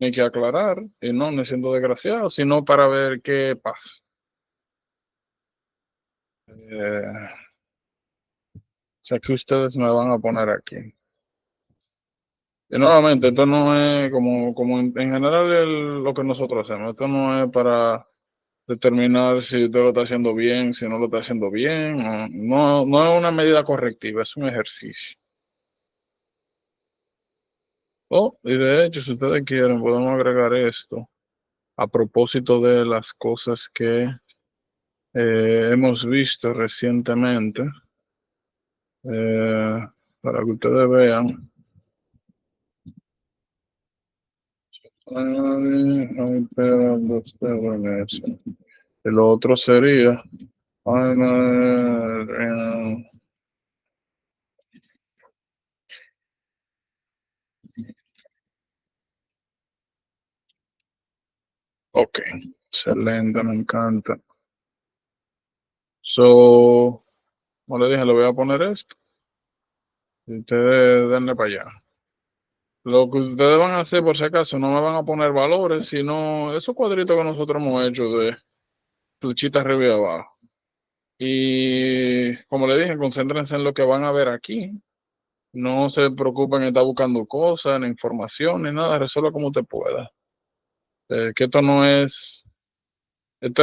Ni que aclarar, y no me siento desgraciado, sino para ver qué pasa. O sea, que ustedes me van a poner aquí. Y nuevamente, esto no es como en general lo que nosotros hacemos. Esto no es para determinar si usted lo está haciendo bien, si no lo está haciendo bien. No es una medida correctiva, es un ejercicio. Oh, y de hecho, si ustedes quieren, podemos agregar esto a propósito de las cosas que hemos visto recientemente, eh, para que ustedes vean. Ay, pero el otro sería, ay, ok, excelente, me encanta. So, como le dije, le voy a poner esto y ustedes denle para allá. Lo que ustedes van a hacer, por si acaso, no me van a poner valores, sino esos cuadritos que nosotros hemos hecho de flechitas arriba y abajo. Y como le dije, concéntrense en lo que van a ver aquí. No se preocupen en estar buscando cosas, ni información, ni nada. Resuelva como usted pueda. Que esto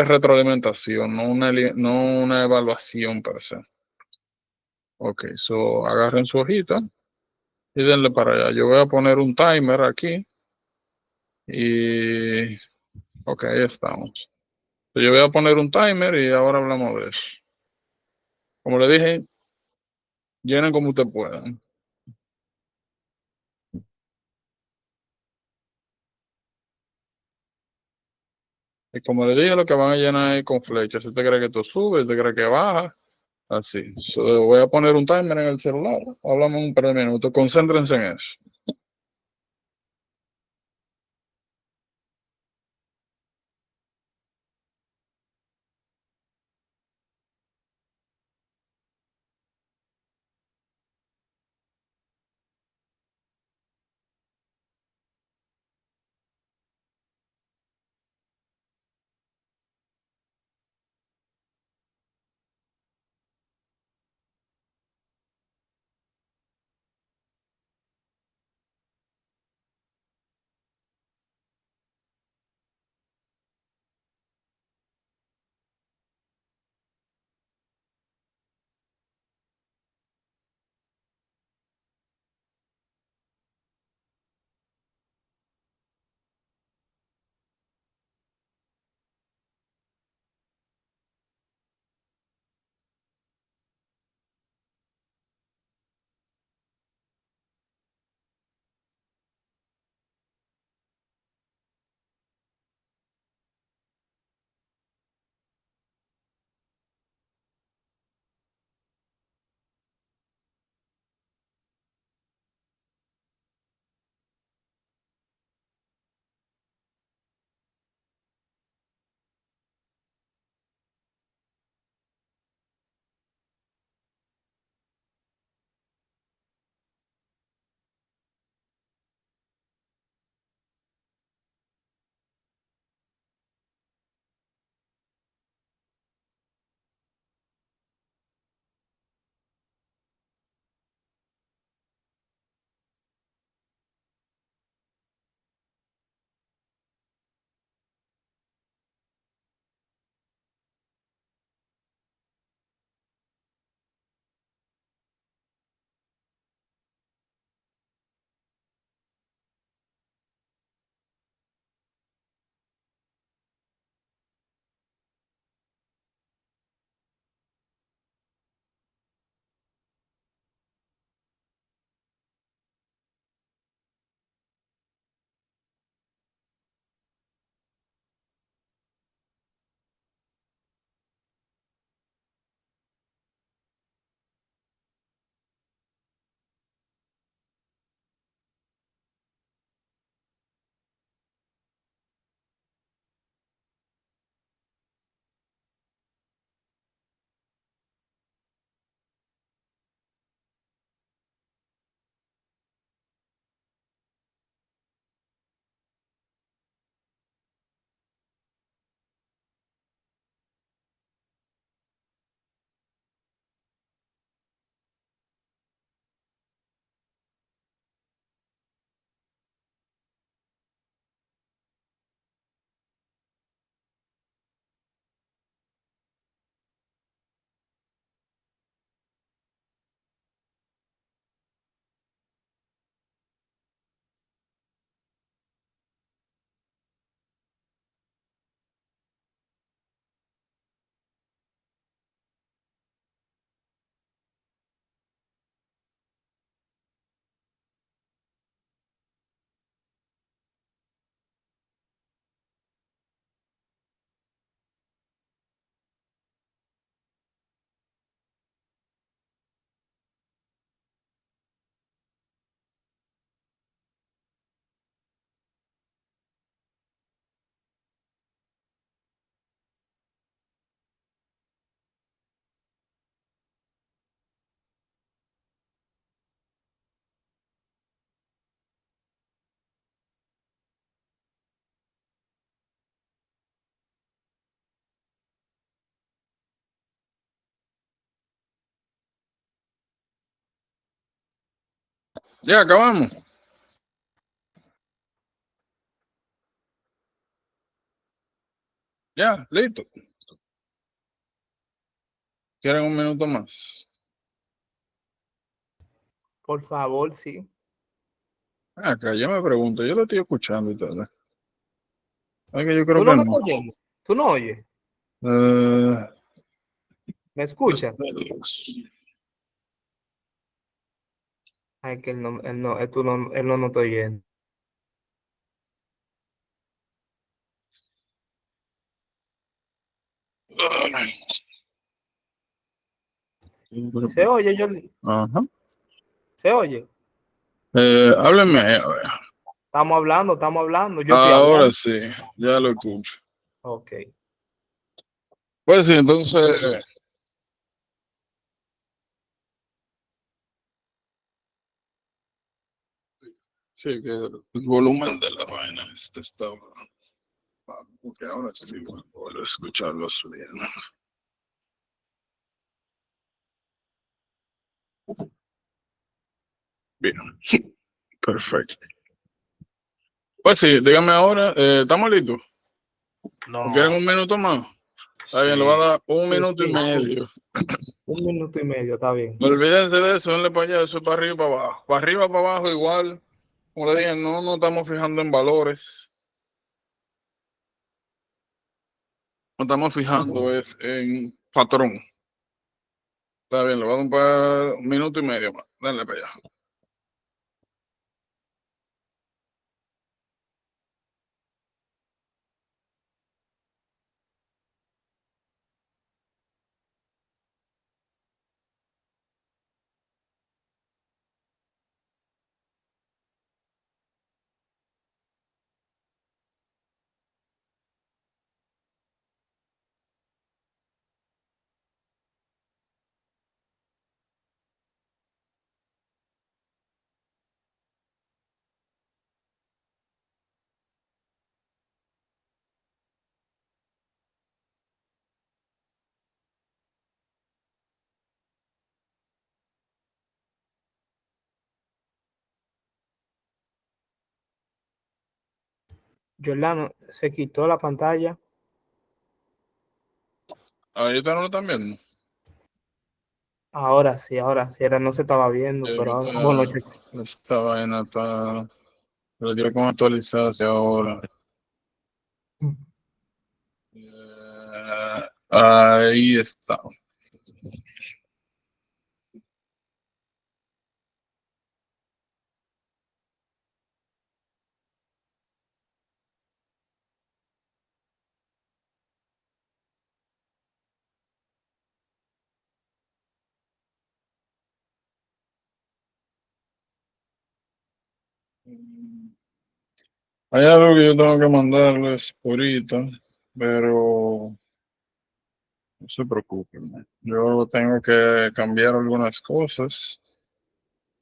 es retroalimentación, no una evaluación per se. Ok, so agarren su hojita y denle para allá. Yo voy a poner un timer aquí y, ok, ahí estamos. So, yo voy a poner un timer y ahora hablamos de eso. Como le dije, llenen como usted pueda. Y como le dije, lo que van a llenar es con flechas. Si usted cree que esto sube, si usted cree que baja, así. So, voy a poner un timer en el celular. Hablamos un par de minutos. Concéntrense en eso. Ya acabamos. Ya, listo. ¿Quieren un minuto más? Por favor, sí. Acá yo me pregunto, yo lo estoy escuchando y todo. Es que yo creo ¿Tú no que me no. estás oyendo? ¿Tú no oyes? Eh, ¿Me escuchas? este, Ay, que él no está oyendo. ¿Se oye, yo? Ajá. ¿Se oye? Háblenme. A ver. Estamos hablando, yo estoy Ahora hablando. sí, ya lo escucho. Ok. Pues sí, entonces, sí, que el volumen de la vaina estaba bajo, porque ahora sí puedo escucharlos bien. Bien, perfecto. Pues sí, dígame ahora, ¿estamos listos? ¿O quieren No, un minuto más? Está bien, le voy a sí. dar un Sí, minuto y sí, sí. medio. 1 minuto y medio, está bien. No olvídense de eso, denle para allá, eso es para arriba y para abajo. Para arriba, para abajo, igual. Como le dije, no nos estamos fijando en valores. Nos estamos fijando es en patrón. Está bien, le voy a dar un minuto y medio más. Denle para allá. Jordano se quitó la pantalla. Ahorita no lo están viendo. Ahora sí, era, no se estaba viendo, pero ahora, bueno, Esta vaina está. Lo quiero como actualizarse ahora. Ahí está. Hay algo que yo tengo que mandarles ahorita, pero no se preocupen. Yo tengo que cambiar algunas cosas.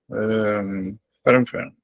Pero en fin.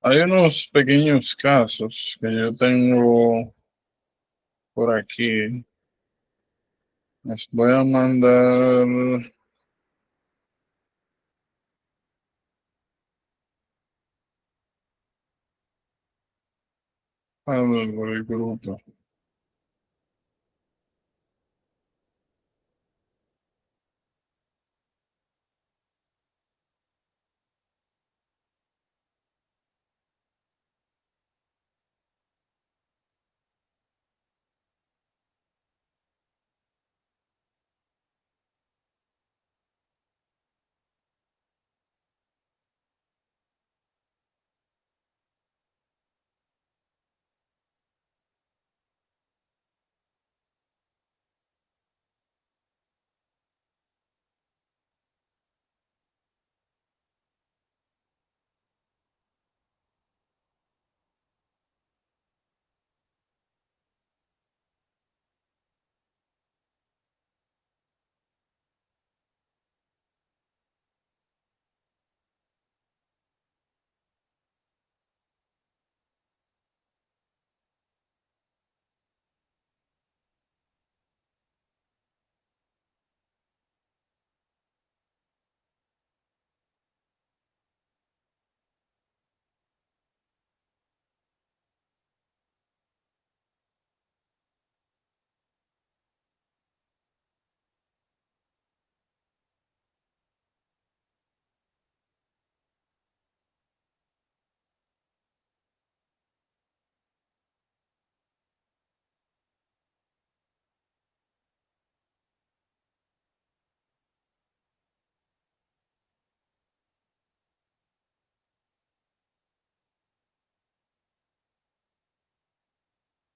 Hay unos pequeños casos que yo tengo por aquí. Les voy a mandar por el grupo.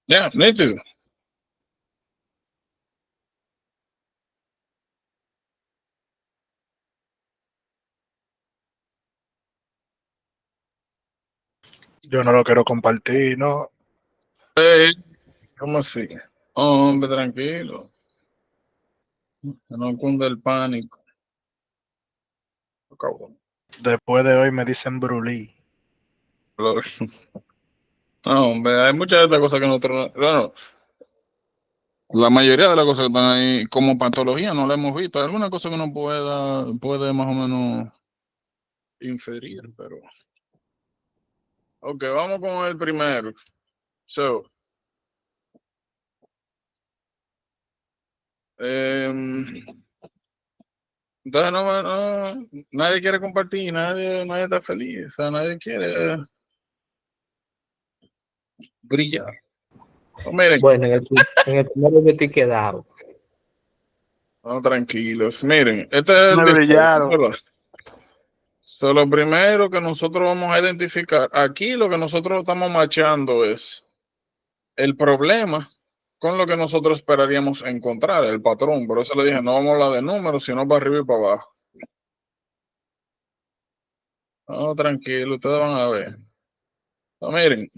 Ya, nítido. Yo no lo quiero compartir, ¿no? ¿Cómo así? Hombre, tranquilo. Que no cunde el pánico. Cabrón. Después de hoy me dicen Brulí. No, hombre, hay muchas de estas cosas que nosotros, bueno, la mayoría de las cosas que están ahí como patología no la hemos visto. Hay alguna cosa que uno puede más o menos inferir, pero. Ok, vamos con el primero. So, em, entonces nadie quiere compartir, nadie está feliz, o sea, nadie quiere brillar. No, miren, Bueno, en el primero que estoy quedado. no, tranquilos. Miren, este es el Me default, brillaron. ¿verdad? So, lo primero que nosotros vamos a identificar, aquí lo que nosotros estamos machando es el problema con lo que nosotros esperaríamos encontrar, el patrón. Por eso le dije, no vamos a hablar de números, sino para arriba y para abajo. No, tranquilo, ustedes van a ver. No, miren,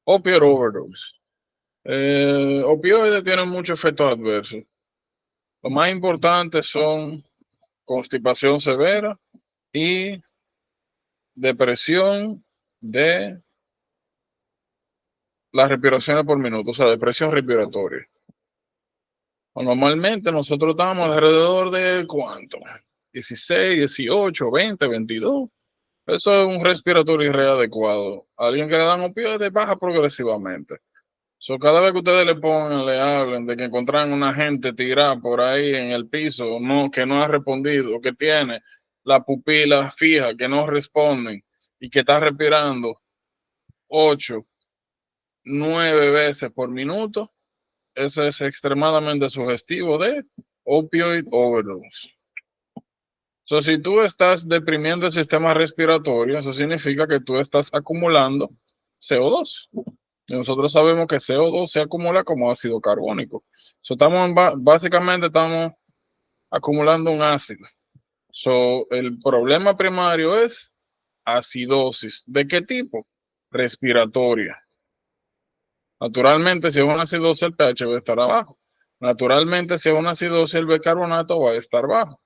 opioid overdose. Opioides tienen muchos efectos adversos. Lo más importante son constipación severa y depresión de las respiraciones por minuto, o sea, depresión respiratoria. Normalmente nosotros estamos alrededor de ¿cuánto? 16, 18, 20, 22. Eso es un respiratorio irreadecuado. Adecuado. Alguien que le dan opioides baja progresivamente. So, cada vez que ustedes le pongan, le hablen de que encontraron una gente tirada por ahí en el piso, no, que no ha respondido, que tiene la pupila fija, que no responden y que está respirando 8, 9 veces por minuto, eso es extremadamente sugestivo de opioid overdose. So, si tú estás deprimiendo el sistema respiratorio, eso significa que tú estás acumulando CO2. Y nosotros sabemos que CO2 se acumula como ácido carbónico. So, básicamente estamos acumulando un ácido. So, el problema primario es acidosis. ¿De qué tipo? Respiratoria. Naturalmente, si es una acidosis, el pH va a estar abajo. Naturalmente, si es una acidosis, el bicarbonato va a estar bajo.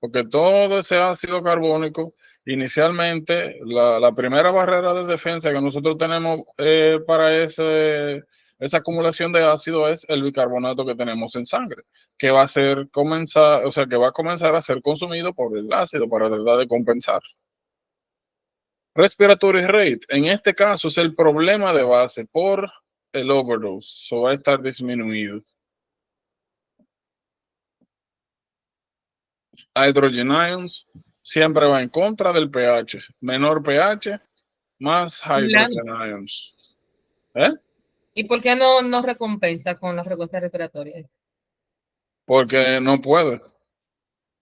Porque todo ese ácido carbónico Inicialmente, la primera barrera de defensa que nosotros tenemos para esa acumulación de ácido es el bicarbonato que tenemos en sangre, que va a que va a comenzar a ser consumido por el ácido para tratar de compensar. Respiratory rate, en este caso es el problema de base por el overdose, so va a estar disminuido. Hydrogen ions siempre va en contra del pH, menor pH, más hydrogen ions. ¿Eh? ¿Y por qué no recompensa con la frecuencia respiratoria? Porque no puede.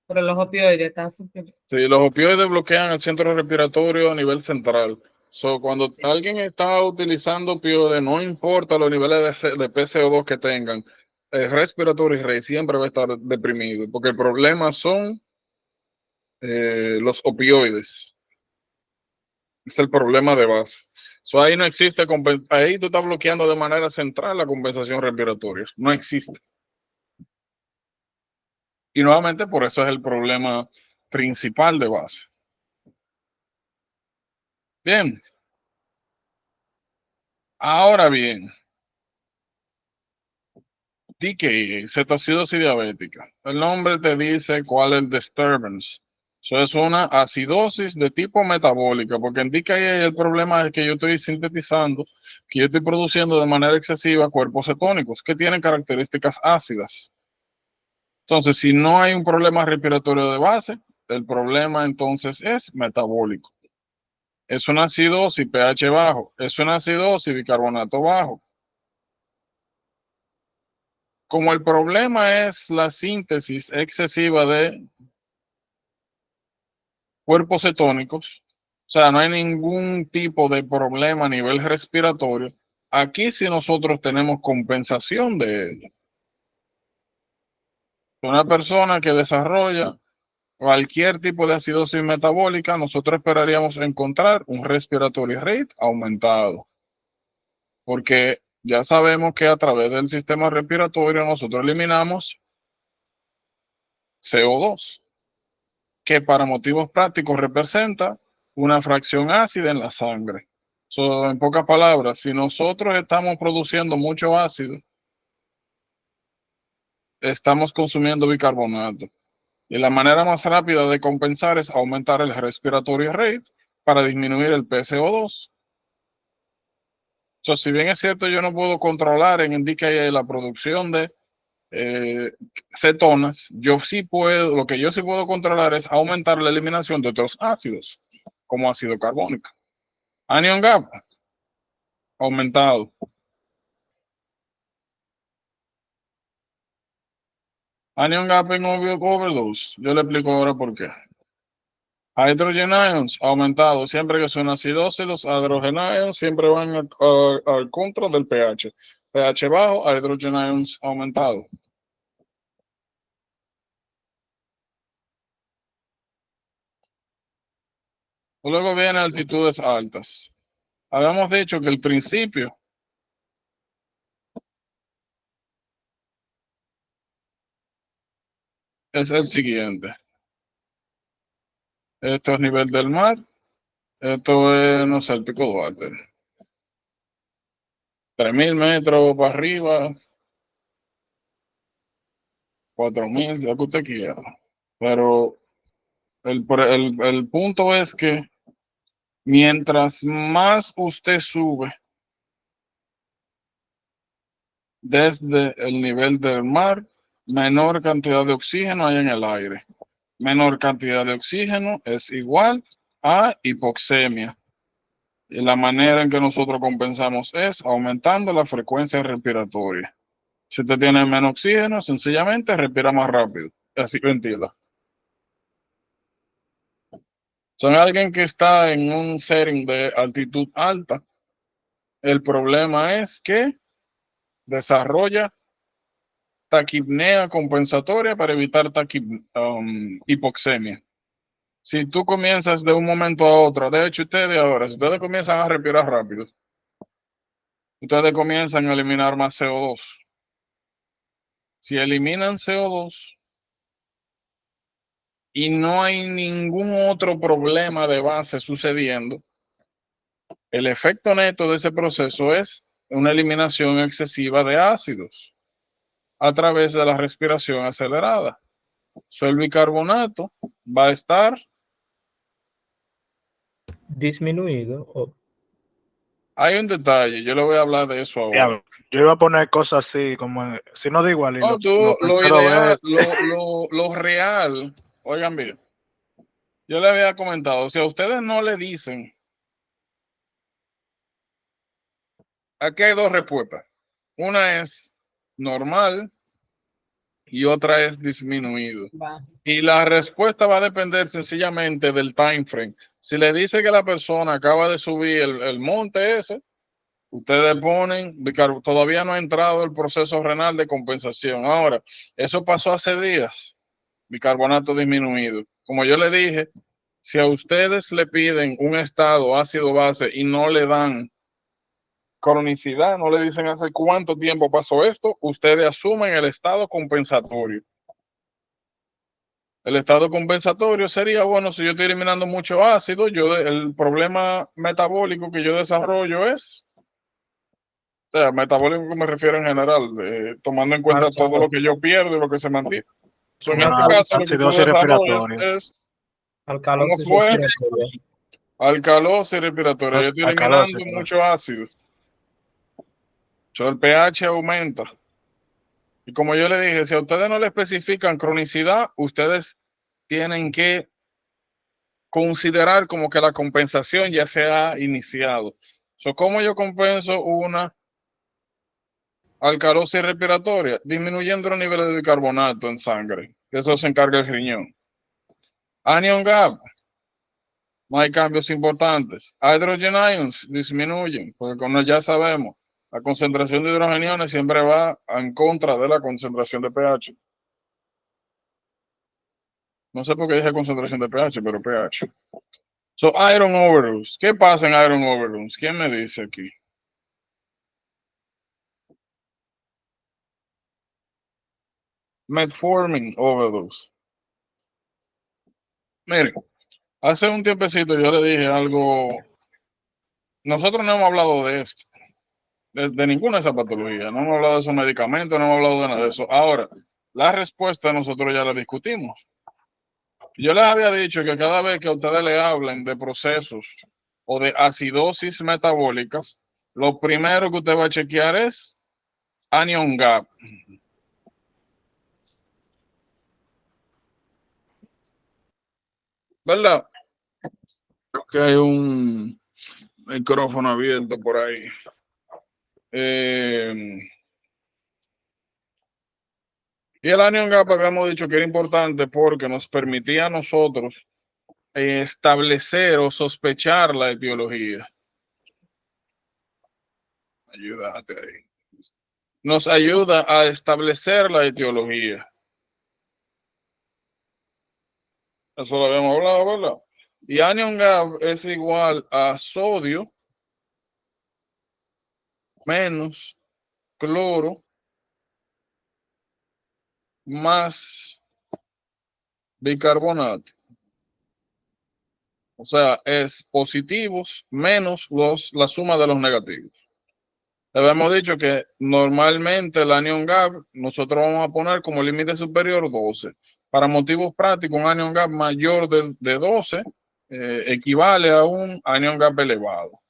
Pero los opioides están súper. Sí, los opioides bloquean el centro respiratorio a nivel central. So, cuando alguien está utilizando opioides, no importa los niveles de PCO2 que tengan, el respiratory rate siempre va a estar deprimido, porque el problema son los opioides. Es el problema de base. So, ahí no existe, ahí tú estás bloqueando de manera central la compensación respiratoria. No existe. Y nuevamente por eso es el problema principal de base. Bien. Ahora bien, DKA, cetoacidosis diabética. El nombre te dice cuál es el disturbance. Eso es una acidosis de tipo metabólica, porque en DKA el problema es que yo estoy sintetizando, que yo estoy produciendo de manera excesiva cuerpos cetónicos que tienen características ácidas. Entonces, si no hay un problema respiratorio de base, el problema entonces es metabólico. Es una acidosis pH bajo, es una acidosis bicarbonato bajo. Como el problema es la síntesis excesiva de cuerpos cetónicos, o sea, no hay ningún tipo de problema a nivel respiratorio, aquí sí nosotros tenemos compensación de ello. Una persona que desarrolla cualquier tipo de acidosis metabólica, nosotros esperaríamos encontrar un respiratory rate aumentado, porque ya sabemos que a través del sistema respiratorio nosotros eliminamos CO2, que para motivos prácticos representa una fracción ácida en la sangre. So, en pocas palabras, si nosotros estamos produciendo mucho ácido, estamos consumiendo bicarbonato. Y la manera más rápida de compensar es aumentar el respiratory rate para disminuir el PCO2. So, si bien es cierto, yo no puedo controlar en DKA la producción de cetonas, yo sí puedo, lo que yo sí puedo controlar es aumentar la eliminación de otros ácidos, como ácido carbónico. Anion gap aumentado. Anion gap en overdose. Yo le explico ahora por qué. Hydrogen ions aumentado. Siempre que son acidosis, los hydrogen ions siempre van al contra del pH. pH bajo, hydrogen ions aumentado. Luego vienen altitudes altas. Habíamos dicho que el principio es el siguiente. Esto es nivel del mar. Esto es, no sé, el Pico Duarte. 3.000 metros para arriba. 4.000, ya que usted quiera. Pero el punto es que mientras más usted sube desde el nivel del mar, menor cantidad de oxígeno hay en el aire. Menor cantidad de oxígeno es igual a hipoxemia. Y la manera en que nosotros compensamos es aumentando la frecuencia respiratoria. Si usted tiene menos oxígeno, sencillamente respira más rápido. Así ventila. Son alguien que está en un setting de altitud alta. El problema es que desarrolla taquipnea compensatoria para evitar hipoxemia. Si tú comienzas de un momento a otro, de hecho ustedes ahora, si ustedes comienzan a respirar rápido, ustedes comienzan a eliminar más CO2. Si eliminan CO2 y no hay ningún otro problema de base sucediendo, el efecto neto de ese proceso es una eliminación excesiva de ácidos a través de la respiración acelerada. El bicarbonato va a estar, Disminuido. hay un detalle, yo le voy a hablar de eso ahora. Diablo, yo iba a poner cosas así, como si no da igual, y No, tú, lo lo pensé dos ideal, veces. lo real, oigan bien, yo le había comentado, si a ustedes no le dicen, aquí hay dos respuestas. Una es normal y otra es disminuido. Va. Y la respuesta va a depender sencillamente del time frame. Si le dice que la persona acaba de subir el monte ese, ustedes ponen, todavía no ha entrado el proceso renal de compensación. Ahora, eso pasó hace días, bicarbonato disminuido. Como yo le dije, si a ustedes le piden un estado ácido base y no le dan cronicidad, no le dicen hace cuánto tiempo pasó esto, ustedes asumen el estado compensatorio. El estado compensatorio sería, bueno, si yo estoy eliminando mucho ácido, el problema metabólico que yo desarrollo es, o sea, metabólico que me refiero en general, tomando en cuenta todo lo que yo pierdo y lo que se mantiene. So, en este Una caso, lo que tú acidosis desarrollas respiratoria. es, ¿cómo Alcalosis fue? respiratoria. Alcalosis respiratoria. Yo estoy eliminando Alcalosis. mucho ácido. So, el pH aumenta. Y como yo le dije, si a ustedes no le especifican cronicidad, ustedes tienen que considerar como que la compensación ya se ha iniciado. ¿Cómo yo compenso una alcalosis respiratoria? Disminuyendo los niveles de bicarbonato en sangre. Eso se encarga el riñón. Anion gap, no hay cambios importantes. Hydrogen ions disminuyen, porque como ya sabemos, la concentración de hidrogeniones siempre va en contra de la concentración de pH. No sé por qué dije concentración de pH, pero pH. Iron overload. ¿Qué pasa en iron overload? ¿Quién me dice aquí? Metformin overdose. Miren, hace un tiempecito yo le dije algo. Nosotros no hemos hablado de esto, de ninguna de esas patologías. No hemos hablado de esos medicamentos, no hemos hablado de nada de eso. Ahora, la respuesta nosotros ya la discutimos. Yo les había dicho que cada vez que a ustedes le hablen de procesos o de acidosis metabólicas, lo primero que usted va a chequear es anion gap. ¿Verdad? Creo que hay un micrófono abierto por ahí. Y el anion gap habíamos dicho que era importante porque nos permitía a nosotros establecer o sospechar la etiología. Ayúdate ahí. Nos ayuda a establecer la etiología. Eso lo habíamos hablado, ¿verdad? Y anion gap es igual a sodio menos cloro más bicarbonato. O sea, es positivos menos la suma de los negativos. Habíamos dicho que normalmente el anion gap nosotros vamos a poner como límite superior 12. Para motivos prácticos, un anion gap mayor de 12 equivale a un anion gap elevado.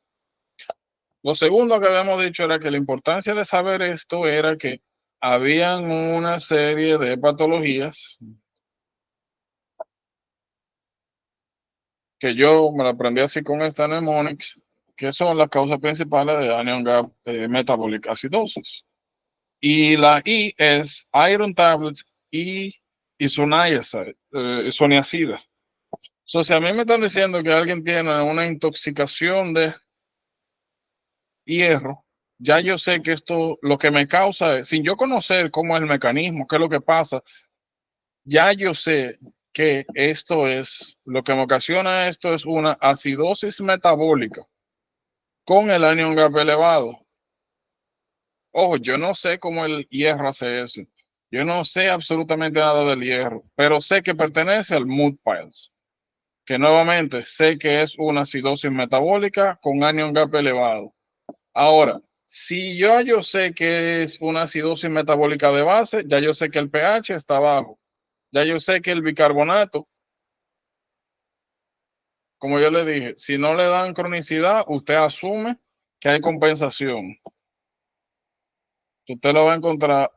Lo segundo que habíamos dicho era que la importancia de saber esto era que habían una serie de patologías que yo me la aprendí así con esta mnemonics, que son las causas principales de anion gap metabolic acidosis. Y la I es iron tablets y isoniazida. Si a mí me están diciendo que alguien tiene una intoxicación de hierro, ya yo sé que esto lo que me causa, sin yo conocer cómo es el mecanismo, qué es lo que pasa, ya yo sé que esto es, lo que me ocasiona esto es una acidosis metabólica con el anion gap elevado. Ojo, yo no sé cómo el hierro hace eso. Yo no sé absolutamente nada del hierro, pero sé que pertenece al mood piles, que nuevamente sé que es una acidosis metabólica con anion gap elevado. Ahora, si yo sé que es una acidosis metabólica de base, ya yo sé que el pH está bajo, ya yo sé que el bicarbonato, como yo le dije, si no le dan cronicidad, usted asume que hay compensación. Usted lo va a encontrar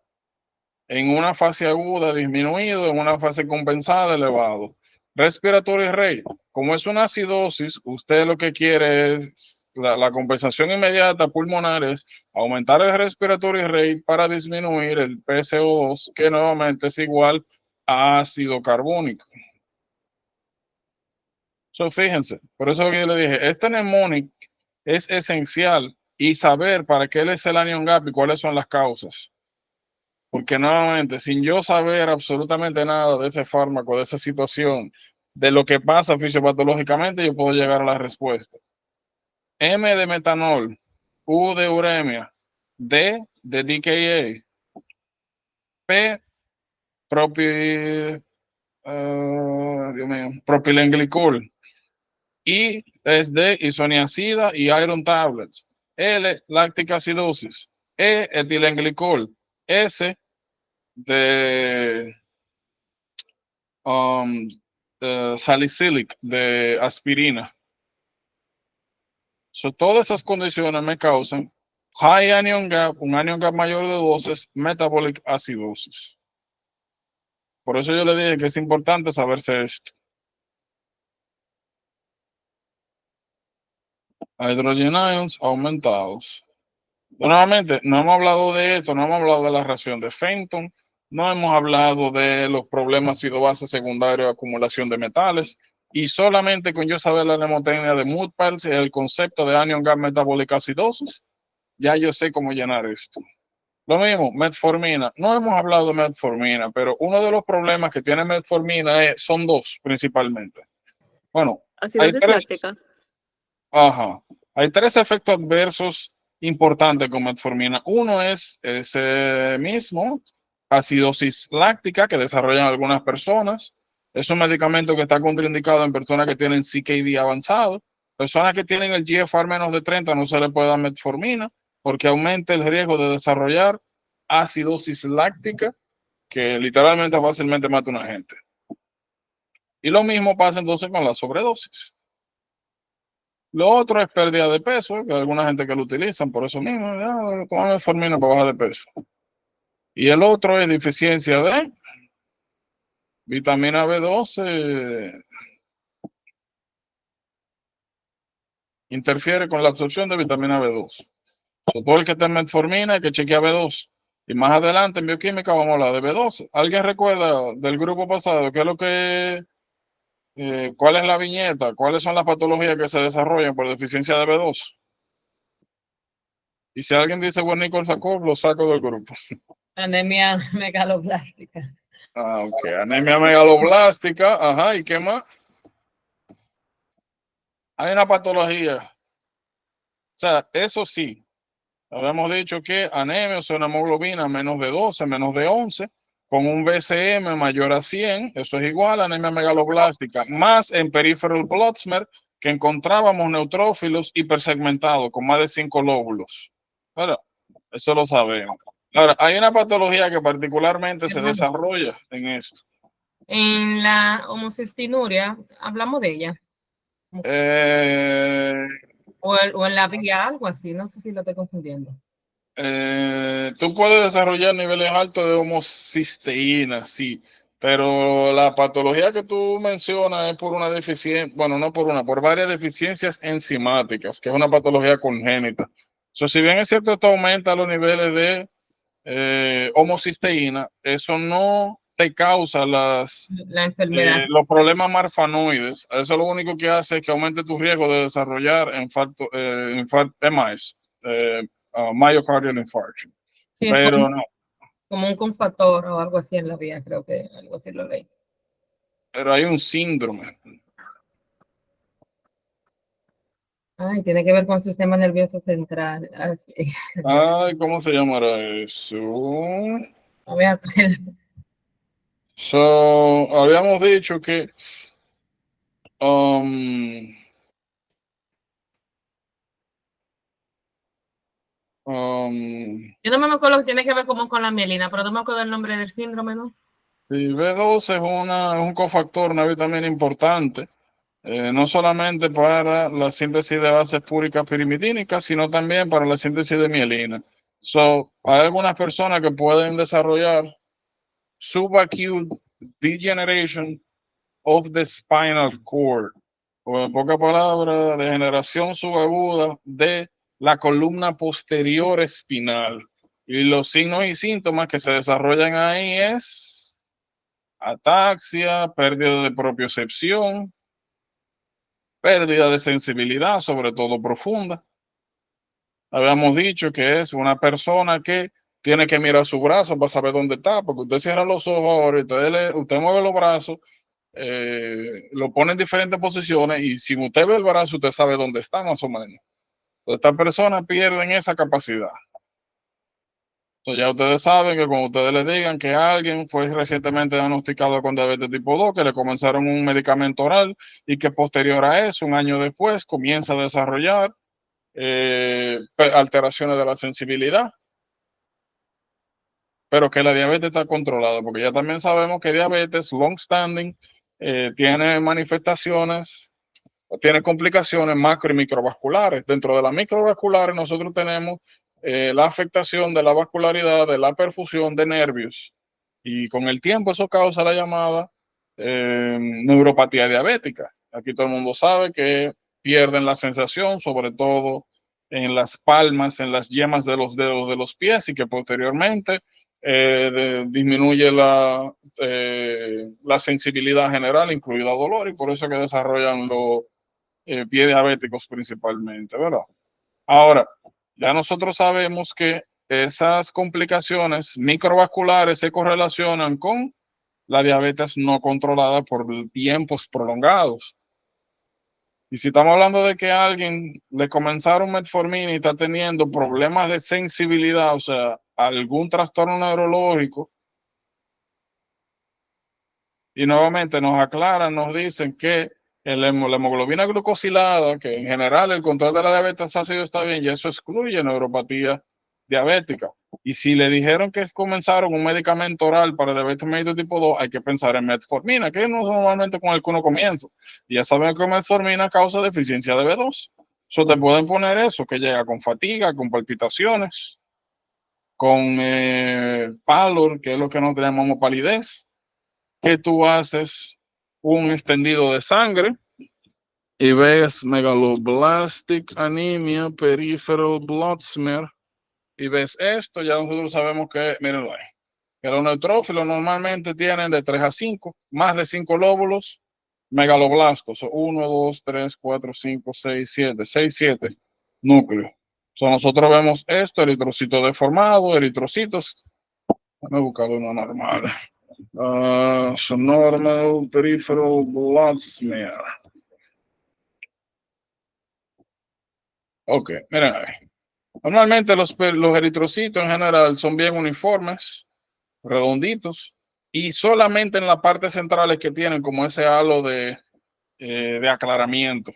en una fase aguda disminuido, en una fase compensada elevado. Respiratory rate, como es una acidosis, usted lo que quiere es la compensación inmediata pulmonar es aumentar el respiratory rate para disminuir el PCO2, que nuevamente es igual a ácido carbónico. Fíjense, por eso que yo le dije, este mnemonic es esencial y saber para qué es el anion gap y cuáles son las causas. Porque nuevamente, sin yo saber absolutamente nada de ese fármaco, de esa situación, de lo que pasa fisiopatológicamente, yo puedo llegar a la respuesta. M de metanol, U de uremia, D de DKA, P Dios mío, propilenglicol, I es de isoniazida y iron tablets, L láctica acidosis, E etilenglicol, S de salicylic, de aspirina. Todas esas condiciones me causan high anion gap, un anion gap mayor de 12, metabolic acidosis. Por eso yo le dije que es importante saberse esto. Hydrogen ions aumentados. Nuevamente, no hemos hablado de esto, no hemos hablado de la reacción de Fenton, no hemos hablado de los problemas ácido-base secundarios de acumulación de metales, y solamente con yo saber la mnemotecnia de Mood-Piles y el concepto de anion gap metabolic acidosis, ya yo sé cómo llenar esto. Lo mismo, metformina. No hemos hablado de metformina, pero uno de los problemas que tiene metformina son dos principalmente. Bueno, hay Acidosis tres. láctica. Ajá. Hay tres efectos adversos importantes con metformina. Uno es ese mismo, acidosis láctica que desarrollan algunas personas. Es un medicamento que está contraindicado en personas que tienen CKD avanzado. Personas que tienen el GFR menos de 30 no se le puede dar metformina porque aumenta el riesgo de desarrollar acidosis láctica que literalmente fácilmente mata a una gente. Y lo mismo pasa entonces con la sobredosis. Lo otro es pérdida de peso, que hay alguna gente que lo utilizan por eso mismo, ya, toma metformina para bajar de peso. Y el otro es deficiencia de vitamina B12, interfiere con la absorción de vitamina B2. Todo el que está en metformina hay que chequear B2. Y más adelante en bioquímica vamos a hablar de B12. ¿Alguien recuerda del grupo pasado qué es lo que, cuál es la viñeta, cuáles son las patologías que se desarrollan por deficiencia de B2? Y si alguien dice Wernicke Korsakoff, lo saco del grupo. Anemia megaloblástica. Ah, ok. Anemia megaloblástica. Ajá. ¿Y qué más? Hay una patología. O sea, eso sí. Habíamos dicho que anemia, o sea, una hemoglobina menos de 12, menos de 11, con un BCM mayor a 100, eso es igual a anemia megaloblástica, más en peripheral blood smear, que encontrábamos neutrófilos hipersegmentados con más de 5 lóbulos. Pero eso lo sabemos. Ahora, hay una patología que particularmente se desarrolla en esto. En la homocistinuria, hablamos de ella. O en la vía, algo así, no sé si lo estoy confundiendo. Tú puedes desarrollar niveles altos de homocisteína, sí, pero la patología que tú mencionas es por una deficiencia, bueno, no por una, por varias deficiencias enzimáticas, que es una patología congénita. Si bien es cierto, esto aumenta los niveles de homocisteína, eso no te causa La enfermedad. los problemas marfanoides. Eso lo único que hace es que aumente tu riesgo de desarrollar MIs, myocardial infarction. Sí, es Pero no, como un cofactor o algo así en la vía, creo que algo así lo leí. pero hay un síndrome. Ay, tiene que ver con el sistema nervioso central. Así. Ay, ¿cómo se llamará eso? No me acuerdo. So, habíamos dicho que um, Yo no me acuerdo que tiene que ver como con la mielina, pero no me acuerdo el nombre del síndrome, ¿no? sí, B12 es un cofactor, una vitamina importante, no solamente para la síntesis de bases púricas pirimidínicas, sino también para la síntesis de mielina. So, hay algunas personas que pueden desarrollar subacute degeneration of the spinal cord, o en pocas palabras, degeneración subaguda de la columna posterior espinal. Y los signos y síntomas que se desarrollan ahí es ataxia, pérdida de propiocepción, pérdida de sensibilidad, sobre todo profunda. Habíamos dicho que es una persona que tiene que mirar su brazo para saber dónde está, porque usted cierra los ojos ahora y usted mueve los brazos, lo pone en diferentes posiciones y si usted ve el brazo, usted sabe dónde está más o menos. Entonces, estas personas pierden esa capacidad. Entonces, ya ustedes saben que cuando ustedes les digan que alguien fue recientemente diagnosticado con diabetes tipo 2, que le comenzaron un medicamento oral y que posterior a eso, un año después, comienza a desarrollar alteraciones de la sensibilidad, pero que la diabetes está controlada, porque ya también sabemos que diabetes long standing tiene manifestaciones, tiene complicaciones macro y microvasculares. Dentro de las microvasculares nosotros tenemos la afectación de la vascularidad, de la perfusión de nervios, y con el tiempo eso causa la llamada neuropatía diabética. Aquí todo el mundo sabe que pierden la sensación, sobre todo en las palmas, en las yemas de los dedos de los pies, y que posteriormente disminuye la sensibilidad general, incluida dolor, y por eso es que desarrollan los pies diabéticos principalmente, ¿verdad? Ahora, ya nosotros sabemos que esas complicaciones microvasculares se correlacionan con la diabetes no controlada por tiempos prolongados. Y si estamos hablando de que a alguien le comenzaron metformina y está teniendo problemas de sensibilidad, o sea, algún trastorno neurológico, y nuevamente nos aclaran, nos dicen que la hemoglobina glucosilada, que en general el control de la diabetes ácido está bien, y eso excluye neuropatía diabética. Y si le dijeron que comenzaron un medicamento oral para diabetes mellitus tipo 2, hay que pensar en metformina, que no es normalmente con el que uno comienza. Y ya saben que metformina causa deficiencia de B2. Eso te pueden poner eso, que llega con fatiga, con palpitaciones, con pálor, que es lo que nos llamamos palidez, que tú haces un extendido de sangre y ves megaloblastic anemia, peripheral blood smear, y ves esto, ya nosotros sabemos que, mírenlo ahí, que los neutrófilos normalmente tienen de 3 a 5, más de 5 lóbulos megaloblastos, 1, 2, 3, 4, 5, 6, 7, 6, 7 núcleos. So, nosotros vemos esto, eritrocitos deformados, eritrocitos, déjame buscar uno normal. So normal peripheral blood smear. Ok, miren ahí. Normalmente los eritrocitos en general son bien uniformes, redonditos, y solamente en la parte central es que tienen como ese halo de aclaramiento.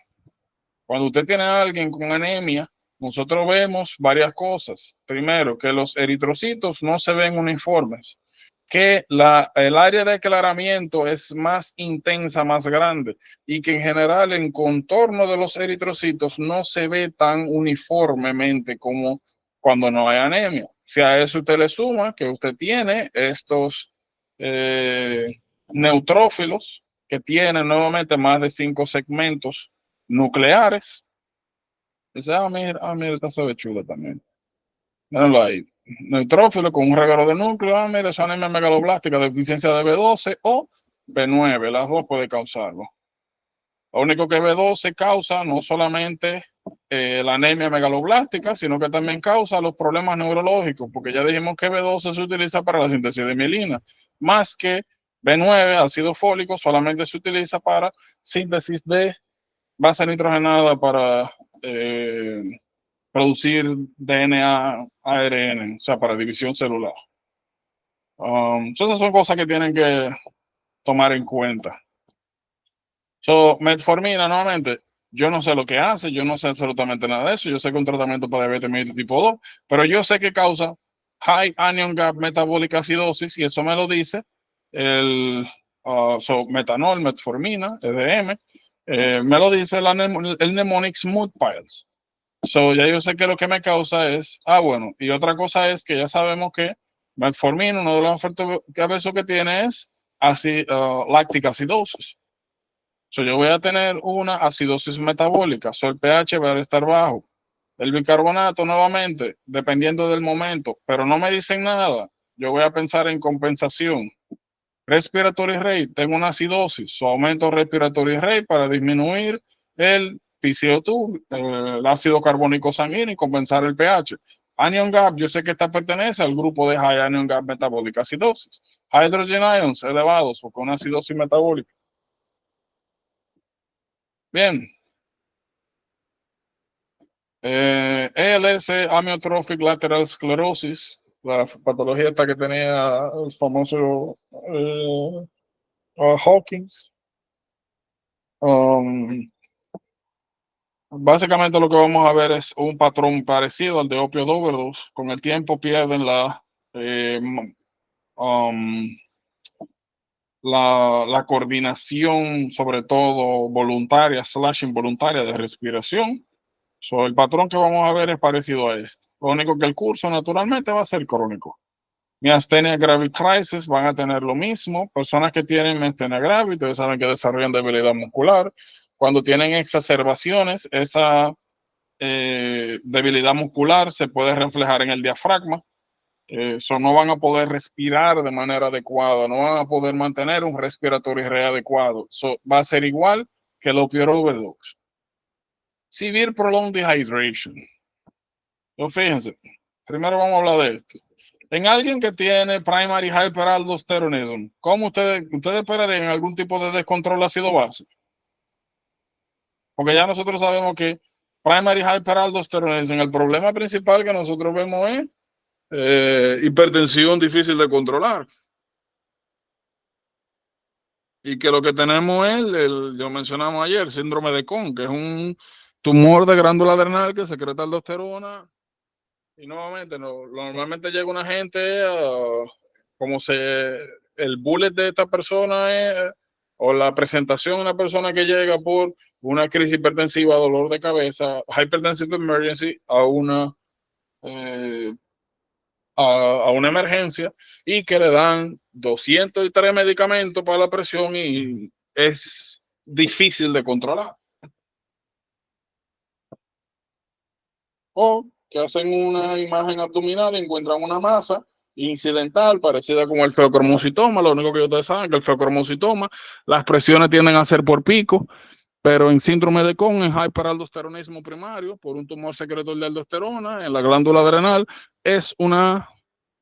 Cuando usted tiene a alguien con anemia, nosotros vemos varias cosas. Primero, que los eritrocitos no se ven uniformes, que el área de aclaramiento es más intensa, más grande, y que en general el contorno de los eritrocitos no se ve tan uniformemente como cuando no hay anemia. Si a eso usted le suma que usted tiene estos neutrófilos que tienen nuevamente más de 5 segmentos nucleares, dice, mira, esta se ve chula también. Mírenlo ahí. Neutrófilo con un regalo de núcleo. Mira, esa anemia megaloblástica, deficiencia de B12 o B9. Las dos puede causarlo. Lo único que B12 causa no solamente la anemia megaloblástica, sino que también causa los problemas neurológicos, porque ya dijimos que B12 se utiliza para la síntesis de mielina, más que B9, ácido fólico, solamente se utiliza para síntesis de base nitrogenada para producir DNA, ARN, o sea, para división celular. Esas son cosas que tienen que tomar en cuenta. Metformina, nuevamente, yo no sé lo que hace, yo no sé absolutamente nada de eso. Yo sé que un tratamiento para diabetes mellitus tipo 2, pero yo sé que causa high anion gap metabolic acidosis, y eso me lo dice el metanol, metformina, EDM, me lo dice el Mnemonic Smooth Piles. Ya yo sé que lo que me causa es, bueno, y otra cosa es que ya sabemos que metformina, uno de los efectos que tiene es lactic acidosis. Yo voy a tener una acidosis metabólica, el pH va a estar bajo. El bicarbonato, nuevamente, dependiendo del momento, pero no me dicen nada. Yo voy a pensar en compensación. Respiratory rate, tengo una acidosis, aumento respiratory rate para disminuir el PCO2, el ácido carbónico sanguíneo, y compensar el pH. Anion gap, yo sé que esta pertenece al grupo de high anion gap metabólica acidosis. Hydrogen ions elevados, porque una acidosis metabólica. Bien. ELS, amyotrophic lateral sclerosis, la patología esta que tenía el famoso Hawkins. Básicamente lo que vamos a ver es un patrón parecido al de opioid overdose. Con el tiempo pierden la coordinación, sobre todo voluntaria / involuntaria, de respiración. El patrón que vamos a ver es parecido a este. Lo único que el curso naturalmente va a ser crónico. Miastenia gravis crisis van a tener lo mismo. Personas que tienen miastenia gravis, ustedes saben que desarrollan debilidad muscular. Cuando tienen exacerbaciones, esa debilidad muscular se puede reflejar en el diafragma. No van a poder respirar de manera adecuada, no van a poder mantener un respiratorio adecuado. Va a ser igual que el opioid overdose. Severe prolonged dehydration. Fíjense, primero vamos a hablar de esto. En alguien que tiene primary hyperaldosteronism, ¿cómo ustedes esperarían algún tipo de descontrol ácido base? Porque ya nosotros sabemos que primary hyperaldosteronism, el problema principal que nosotros vemos es hipertensión difícil de controlar. Y que lo que tenemos es, yo mencionamos ayer, síndrome de Cohn, que es un tumor de glándula adrenal que secreta aldosterona. Y nuevamente, normalmente llega una gente, el bullet de esta persona es, o la presentación de una persona que llega por una crisis hipertensiva, dolor de cabeza, hypertensive emergency, a una emergencia, y que le dan 203 medicamentos para la presión y es difícil de controlar. O que hacen una imagen abdominal y encuentran una masa incidental parecida como el feocromocitoma. Lo único que ustedes saben es que el feocromocitoma, las presiones tienden a ser por pico, pero en síndrome de Cohn, en hiperaldosteronismo primario, por un tumor secretor de aldosterona en la glándula adrenal, es una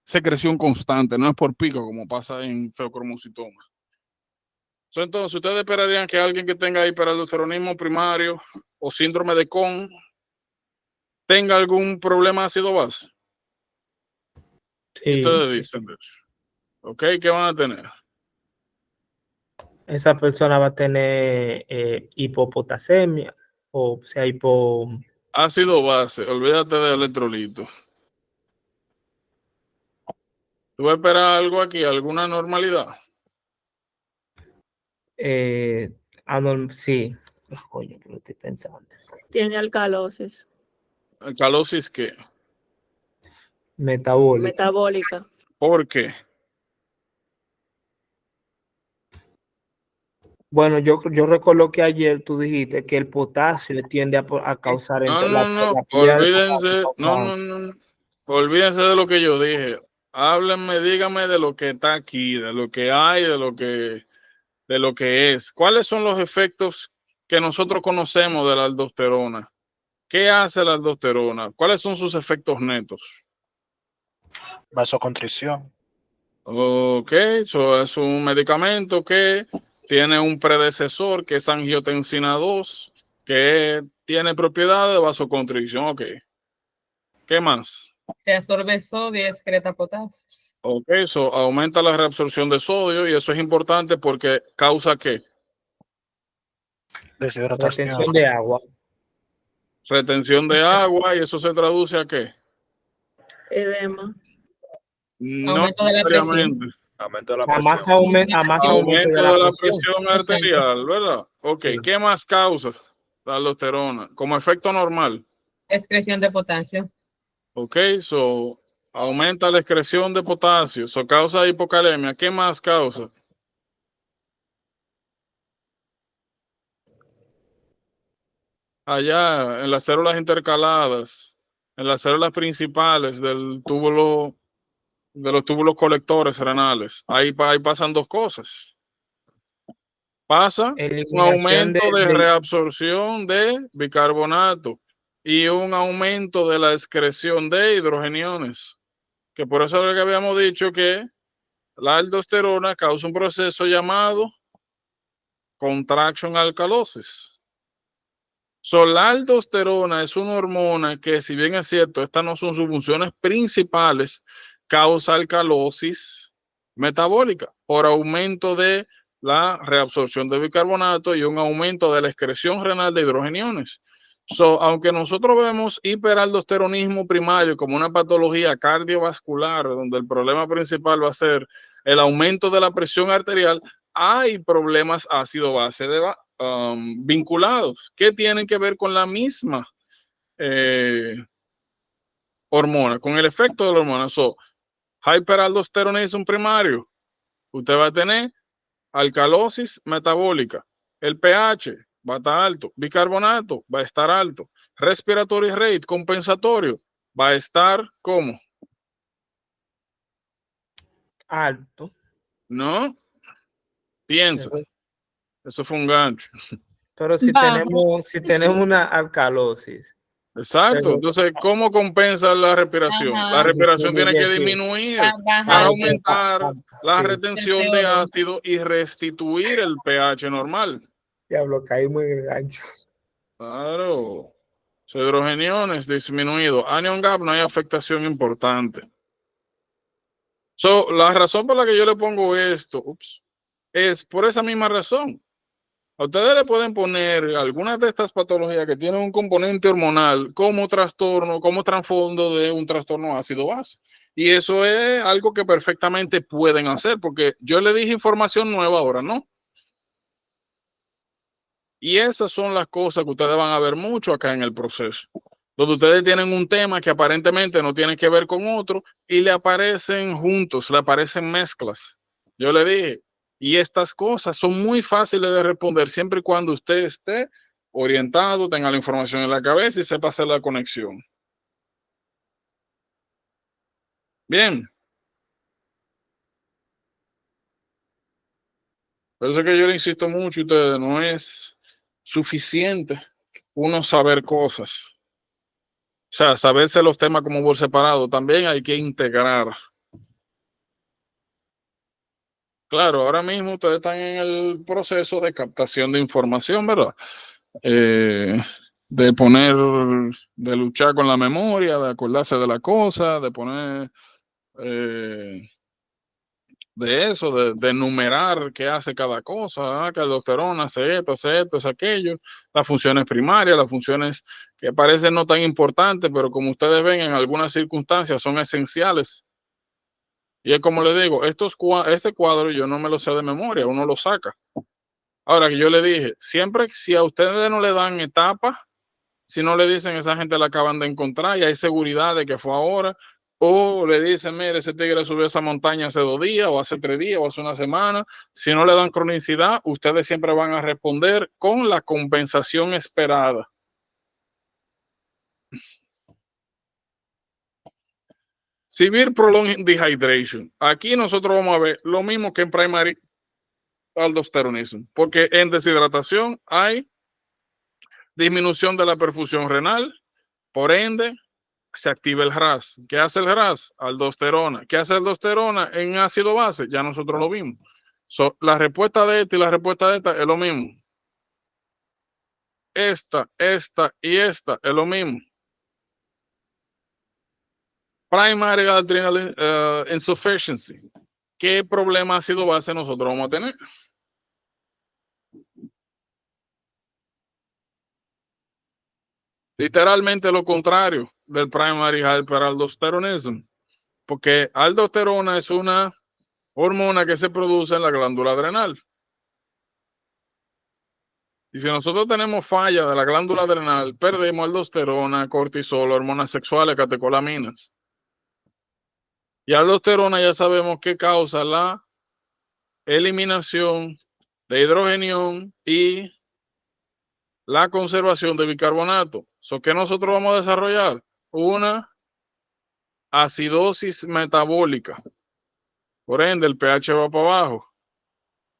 secreción constante, no es por pico como pasa en feocromocitoma. Entonces, ¿ustedes esperarían que alguien que tenga hiperaldosteronismo primario o síndrome de Cohn tenga algún problema ácido base? Sí. Ustedes dicen de eso. ¿Ok? ¿Qué van a tener? Esa persona va a tener hipopotasemia, o sea, Ácido base, olvídate de electrolitos. ¿Tú vas a esperar algo aquí, alguna normalidad? Sí. Coño, que lo estoy pensando. Tiene alcalosis ¿Alcalosis qué? metabólica. ¿Por qué? Bueno, yo recuerdo que ayer tú dijiste que el potasio tiende a causar No, la pérdida de olvídense, potasio. olvídense de lo que yo dije. Háblenme, díganme de lo que está aquí, de lo que hay, de lo que es. ¿Cuáles son los efectos que nosotros conocemos de la aldosterona? ¿Qué hace la aldosterona? ¿Cuáles son sus efectos netos? Vasoconstricción. Ok, eso es un medicamento que tiene un predecesor que es angiotensina 2, que tiene propiedades de vasoconstricción. Ok. ¿Qué más? Te absorbe sodio y excreta potasio. Ok, eso aumenta la reabsorción de sodio y eso es importante porque causa ¿qué? Deshidratación. Retención de agua. Retención de agua y eso se traduce a ¿qué? Edema. No Aumento de la presión. necesariamente. Aumento de la A más, presión. a más aumento de Aumento la de la presión. presión arterial, ¿verdad? Ok, Sí. ¿qué más causa la aldosterona? Como efecto normal. Excreción de potasio. Ok, so aumenta la excreción de potasio, so causa hipocalemia. ¿Qué más causa? Allá en las células intercaladas, en las células principales del túbulo, de los túbulos colectores renales, ahí pasan dos cosas. Pasa un Eliminación aumento de reabsorción de bicarbonato y un aumento de la excreción de hidrogeniones, que por eso es lo que habíamos dicho que la aldosterona causa un proceso llamado contraction alkalosis. So, la aldosterona es una hormona que, si bien es cierto, estas no son sus funciones principales, causa alcalosis metabólica por aumento de la reabsorción de bicarbonato y un aumento de la excreción renal de hidrogeniones. So, aunque nosotros vemos hiperaldosteronismo primario como una patología cardiovascular, donde el problema principal va a ser el aumento de la presión arterial, hay problemas ácido-base vinculados que tienen que ver con la misma hormona, con el efecto de la hormona. So, hyperaldosteronismo primario, usted va a tener alcalosis metabólica, el pH va a estar alto, bicarbonato va a estar alto, respiratory rate compensatorio va a estar como alto. ¿no? Piensa, eso fue un gancho. Pero si tenemos una alcalosis. Exacto. Entonces, ¿cómo compensa la respiración? Ajá. La respiración tiene que Sí. disminuir Bajar para el aumentar la Sí. retención el de CO2. ácido y restituir el pH normal. Diablo, caímos en el gancho. Claro. Hidrogeniones disminuido. Anion gap no hay afectación importante. So, la razón por la que yo le pongo esto, es por esa misma razón. A ustedes le pueden poner algunas de estas patologías que tienen un componente hormonal como trastorno, como trasfondo de un trastorno ácido-base. Y eso es algo que perfectamente pueden hacer, porque yo le dije información nueva ahora, ¿no? Y esas son las cosas que ustedes van a ver mucho acá en el proceso, donde ustedes tienen un tema que aparentemente no tiene que ver con otro y le aparecen juntos, le aparecen mezclas. Yo le dije, y estas cosas son muy fáciles de responder siempre y cuando usted esté orientado, tenga la información en la cabeza y sepa hacer la conexión. Bien. Por eso que yo le insisto mucho a ustedes, no es suficiente uno saber cosas. O sea, saberse los temas como por separado, también hay que integrar. Claro, ahora mismo ustedes están en el proceso de captación de información, ¿verdad? De poner, de luchar con la memoria, de acordarse de la cosa, de poner de eso, de enumerar qué hace cada cosa, que aldosterona hace esto, hace aquello, las funciones primarias, las funciones que parecen no tan importantes, pero como ustedes ven, en algunas circunstancias son esenciales. Y es como les digo, este cuadro yo no me lo sé de memoria, uno lo saca. Ahora que yo le dije, siempre si a ustedes no le dan etapas, si no le dicen esa gente la acaban de encontrar y hay seguridad de que fue ahora, o le dicen, mire, ese tigre subió esa montaña hace 2 días, o hace 3 días, o hace una semana, si no le dan cronicidad, ustedes siempre van a responder con la compensación esperada. Severe prolonged dehydration. Aquí nosotros vamos a ver lo mismo que en primary aldosteronismo, porque en deshidratación hay disminución de la perfusión renal, por ende se activa el RAS. ¿Qué hace el RAS? Aldosterona. ¿Qué hace aldosterona en ácido base? Ya nosotros lo vimos. So, la respuesta de esta y la respuesta de esta es lo mismo. Esta y esta es lo mismo. primary adrenal insufficiency. ¿Qué problema ácido base nosotros vamos a tener? Literalmente lo contrario del primary hyperaldosteronism, porque aldosterona es una hormona que se produce en la glándula adrenal. Y si nosotros tenemos falla de la glándula adrenal, perdemos aldosterona, cortisol, hormonas sexuales, catecolaminas. Y aldosterona ya sabemos que causa la eliminación de hidrogenión y la conservación de bicarbonato. ¿Qué nosotros vamos a desarrollar? Una acidosis metabólica. Por ende, el pH va para abajo.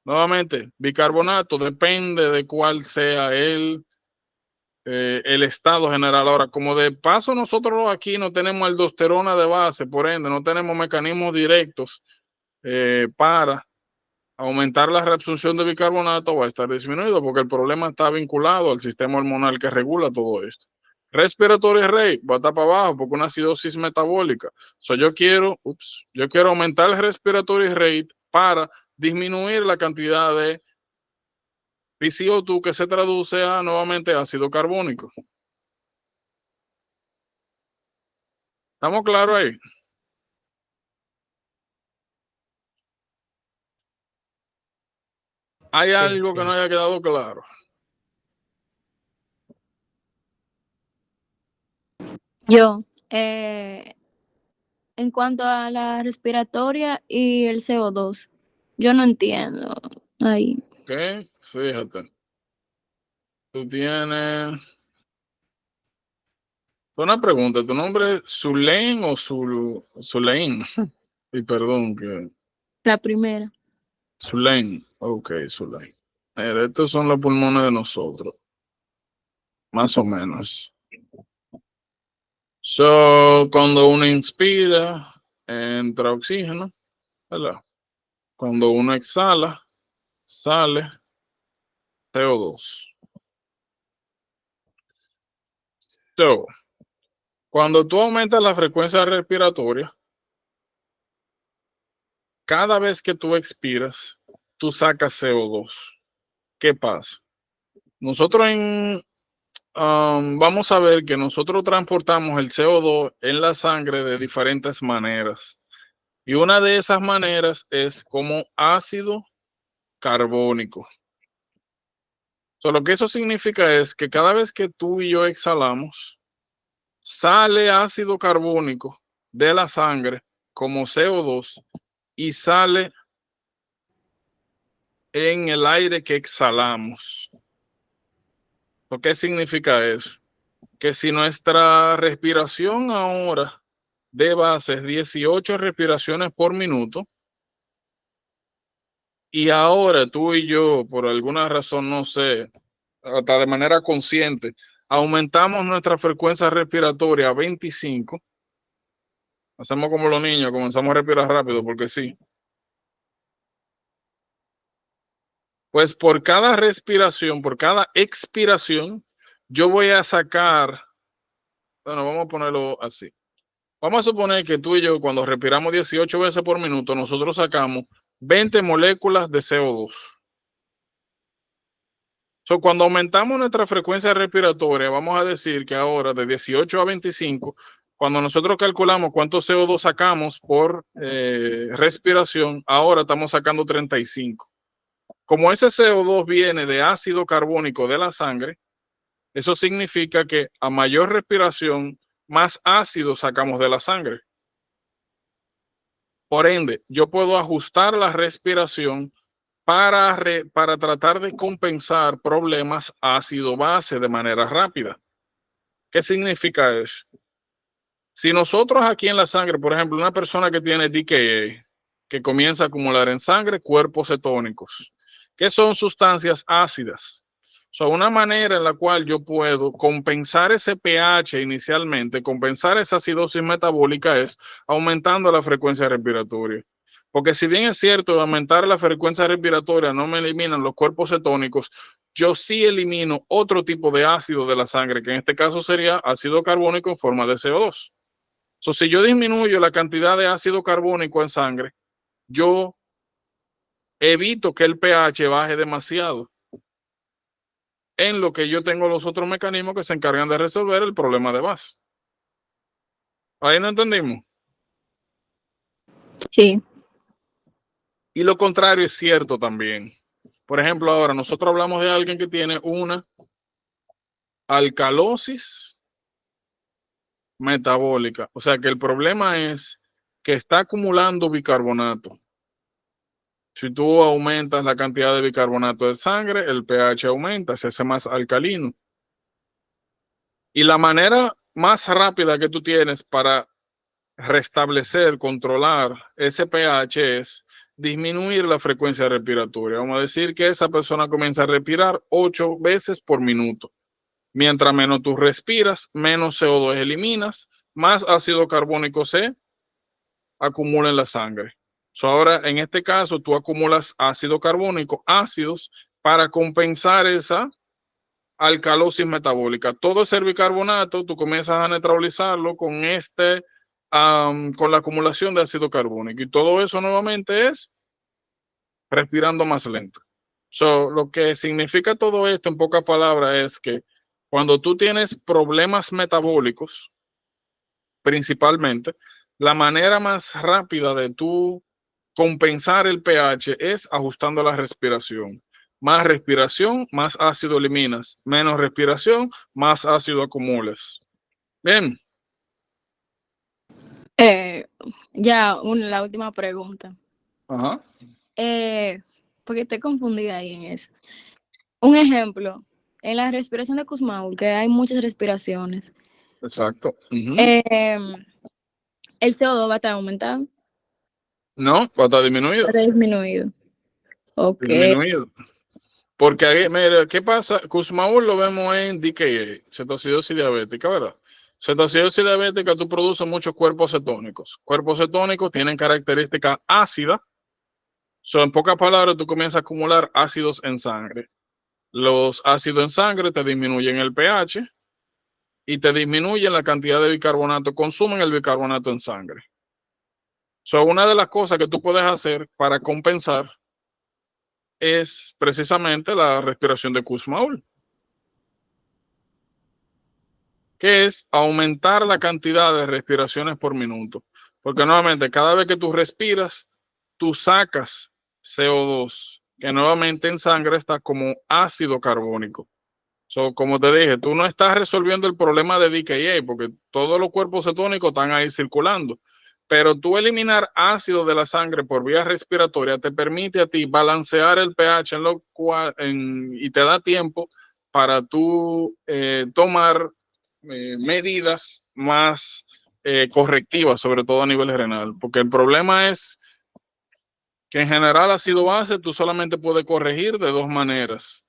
Nuevamente, bicarbonato depende de cuál sea el estado general. Ahora, como de paso nosotros aquí no tenemos aldosterona de base, por ende, no tenemos mecanismos directos para aumentar la reabsorción de bicarbonato, va a estar disminuido porque el problema está vinculado al sistema hormonal que regula todo esto. Respiratory rate va a estar para abajo porque una acidosis metabólica. Yo quiero aumentar el respiratory rate para disminuir la cantidad de PCO2 que se traduce a nuevamente ácido carbónico. ¿Estamos claros ahí? ¿Hay algo que no haya quedado claro? Yo, en cuanto a la respiratoria y el CO2, yo no entiendo ahí. Ok, fíjate. Tú tienes... Una pregunta, ¿tu nombre es Zulein o Zulein? Y perdón, que... La primera. Zulein, ok, Zulein. Estos son los pulmones de nosotros. Más o menos. Cuando uno inspira, entra oxígeno, ¿verdad? Cuando uno exhala, sale CO2. Cuando tú aumentas la frecuencia respiratoria, cada vez que tú expiras, tú sacas CO2. ¿Qué pasa? Nosotros vamos a ver que nosotros transportamos el CO2 en la sangre de diferentes maneras. Y una de esas maneras es como ácido carbónico. Lo que eso significa es que cada vez que tú y yo exhalamos, sale ácido carbónico de la sangre como CO2 y sale en el aire que exhalamos. ¿Qué significa eso? Que si nuestra respiración ahora de base es 18 respiraciones por minuto, y ahora tú y yo, por alguna razón, no sé, hasta de manera consciente, aumentamos nuestra frecuencia respiratoria a 25, hacemos como los niños, comenzamos a respirar rápido porque sí. Pues por cada respiración, por cada expiración, yo voy a sacar, bueno, vamos a ponerlo así. Vamos a suponer que tú y yo, cuando respiramos 18 veces por minuto, nosotros sacamos 20 moléculas de CO2. Cuando aumentamos nuestra frecuencia respiratoria, vamos a decir que ahora de 18 a 25, cuando nosotros calculamos cuánto CO2 sacamos por respiración, ahora estamos sacando 35. Como ese CO2 viene de ácido carbónico de la sangre, eso significa que a mayor respiración, más ácido sacamos de la sangre. Por ende, yo puedo ajustar la respiración para tratar de compensar problemas ácido-base de manera rápida. ¿Qué significa eso? Si nosotros aquí en la sangre, por ejemplo, una persona que tiene DKA, que comienza a acumular en sangre cuerpos cetónicos, que son sustancias ácidas. Una manera en la cual yo puedo compensar ese pH inicialmente, compensar esa acidosis metabólica es aumentando la frecuencia respiratoria. Porque si bien es cierto, aumentar la frecuencia respiratoria no me eliminan los cuerpos cetónicos, yo sí elimino otro tipo de ácido de la sangre, que en este caso sería ácido carbónico en forma de CO2. Si yo disminuyo la cantidad de ácido carbónico en sangre, yo evito que el pH baje demasiado, en lo que yo tengo los otros mecanismos que se encargan de resolver el problema de base. Ahí no entendimos. Sí. Y lo contrario es cierto también. Por ejemplo, ahora nosotros hablamos de alguien que tiene una alcalosis metabólica. O sea que el problema es que está acumulando bicarbonato. Si tú aumentas la cantidad de bicarbonato de sangre, el pH aumenta, se hace más alcalino. Y la manera más rápida que tú tienes para restablecer, controlar ese pH es disminuir la frecuencia respiratoria. Vamos a decir que esa persona comienza a respirar 8 veces por minuto. Mientras menos tú respiras, menos CO2 eliminas, más ácido carbónico se acumula en la sangre. Ahora, en este caso, tú acumulas ácido carbónico, ácidos, para compensar esa alcalosis metabólica. Todo ese bicarbonato, tú comienzas a neutralizarlo con con la acumulación de ácido carbónico. Y todo eso nuevamente es respirando más lento. Lo que significa todo esto, en pocas palabras, es que cuando tú tienes problemas metabólicos, principalmente, la manera más rápida de tú compensar el pH es ajustando la respiración. Más respiración, más ácido eliminas. Menos respiración, más ácido acumulas. Bien. La última pregunta. Ajá. Porque estoy confundida ahí en eso. Un ejemplo, en la respiración de Kussmaul, que hay muchas respiraciones, Exacto. el CO2 va a estar aumentado, No, va a estar disminuido. va a estar disminuido. Ok. Disminuido. Porque ahí, mira, ¿qué pasa? Kussmaul lo vemos en DKA, cetoacidosis diabética, ¿verdad? Cetoacidosis diabética, tú produces muchos cuerpos cetónicos. Cuerpos cetónicos tienen características ácidas. En pocas palabras, tú comienzas a acumular ácidos en sangre. Los ácidos en sangre te disminuyen el pH y te disminuyen la cantidad de bicarbonato, consumen el bicarbonato en sangre. Una de las cosas que tú puedes hacer para compensar es precisamente la respiración de Kussmaul, que es aumentar la cantidad de respiraciones por minuto. Porque nuevamente, cada vez que tú respiras, tú sacas CO2, que nuevamente en sangre está como ácido carbónico. Como te dije, tú no estás resolviendo el problema de DKA, porque todos los cuerpos cetónicos están ahí circulando. Pero tú eliminar ácido de la sangre por vía respiratoria te permite a ti balancear el pH y te da tiempo para tú tomar medidas más correctivas, sobre todo a nivel renal. Porque el problema es que en general ácido base tú solamente puedes corregir de dos maneras: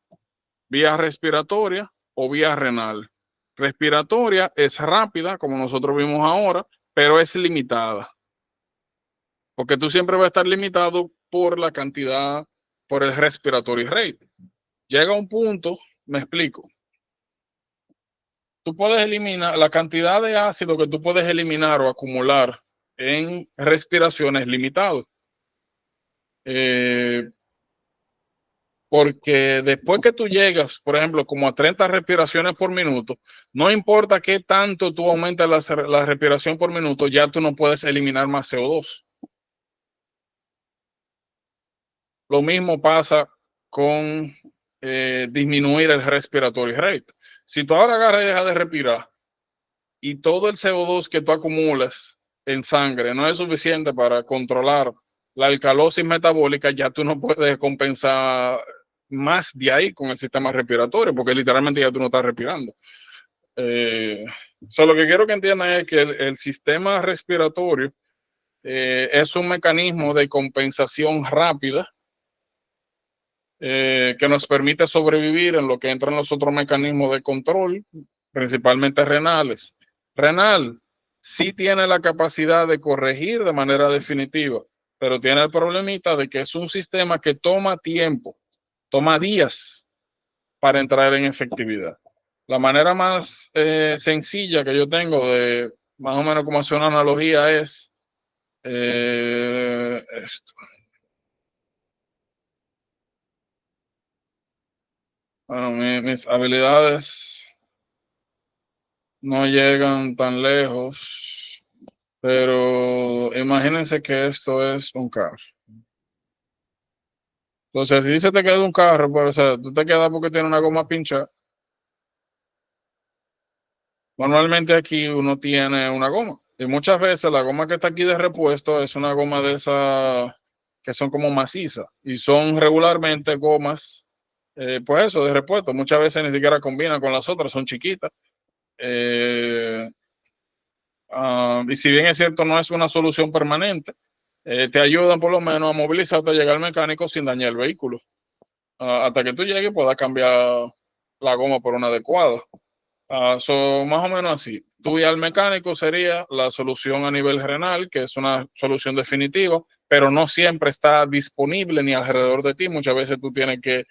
vía respiratoria o vía renal. Respiratoria es rápida, como nosotros vimos ahora, pero es limitada. Porque tú siempre vas a estar limitado por la cantidad, por el respiratory rate. Llega un punto, me explico. Tú puedes eliminar la cantidad de ácido que tú puedes eliminar o acumular en respiraciones limitado. Porque después que tú llegas, por ejemplo, como a 30 respiraciones por minuto, no importa qué tanto tú aumentas la respiración por minuto, ya tú no puedes eliminar más CO2. Lo mismo pasa con disminuir el respiratory rate. Si tú ahora agarras y dejas de respirar y todo el CO2 que tú acumulas en sangre no es suficiente para controlar la alcalosis metabólica, ya tú no puedes compensar más de ahí con el sistema respiratorio, porque literalmente ya tú no estás respirando. Lo que quiero que entiendan es que el sistema respiratorio es un mecanismo de compensación rápida que nos permite sobrevivir en lo que entran los otros mecanismos de control, principalmente renales. Renal sí tiene la capacidad de corregir de manera definitiva, pero tiene el problemita de que es un sistema que toma tiempo, toma días para entrar en efectividad. La manera más sencilla que yo tengo de más o menos como hacer una analogía es esto. Bueno, mis habilidades no llegan tan lejos, pero imagínense que esto es un carro. Entonces, si se te queda un carro, pero, o sea, tú te quedas porque tiene una goma pincha. Normalmente aquí uno tiene una goma y muchas veces la goma que está aquí de repuesto es una goma de esas que son como macizas y son regularmente gomas, pues eso, de repuesto. Muchas veces ni siquiera combinan con las otras, son chiquitas. Eh, y si bien es cierto, no es una solución permanente, te ayudan por lo menos a movilizarte a llegar al mecánico sin dañar el vehículo. Hasta que tú llegues puedas cambiar la goma por una adecuada. Más o menos así. Tú y al mecánico sería la solución a nivel renal, que es una solución definitiva, pero no siempre está disponible ni alrededor de ti. Muchas veces tú tienes que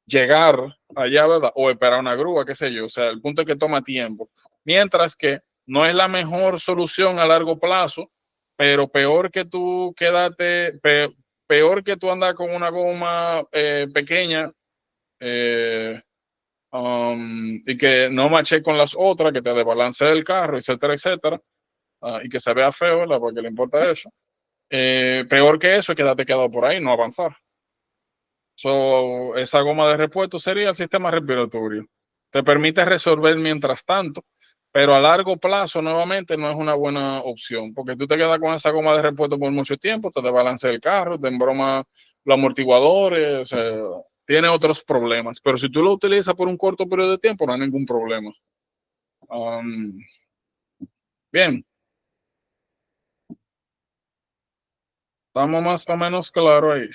llegar allá, ¿verdad? O esperar una grúa, qué sé yo. O sea, el punto es que toma tiempo. Mientras que no es la mejor solución a largo plazo, pero peor que tú quédate, peor que tú andar con una goma pequeña. Y que no maché con las otras, que te desbalancee el carro, etcétera, etcétera, y que se vea feo, ¿verdad? Porque le importa eso. Peor que eso es quedarte quedado por ahí, no avanzar. Esa goma de repuesto sería el sistema respiratorio. Te permite resolver mientras tanto, pero a largo plazo nuevamente no es una buena opción, porque tú te quedas con esa goma de repuesto por mucho tiempo, te desbalancea el carro, te embroma los amortiguadores, o sea, tiene otros problemas. Pero si tú lo utilizas por un corto periodo de tiempo, no hay ningún problema. Bien, estamos más o menos claros ahí.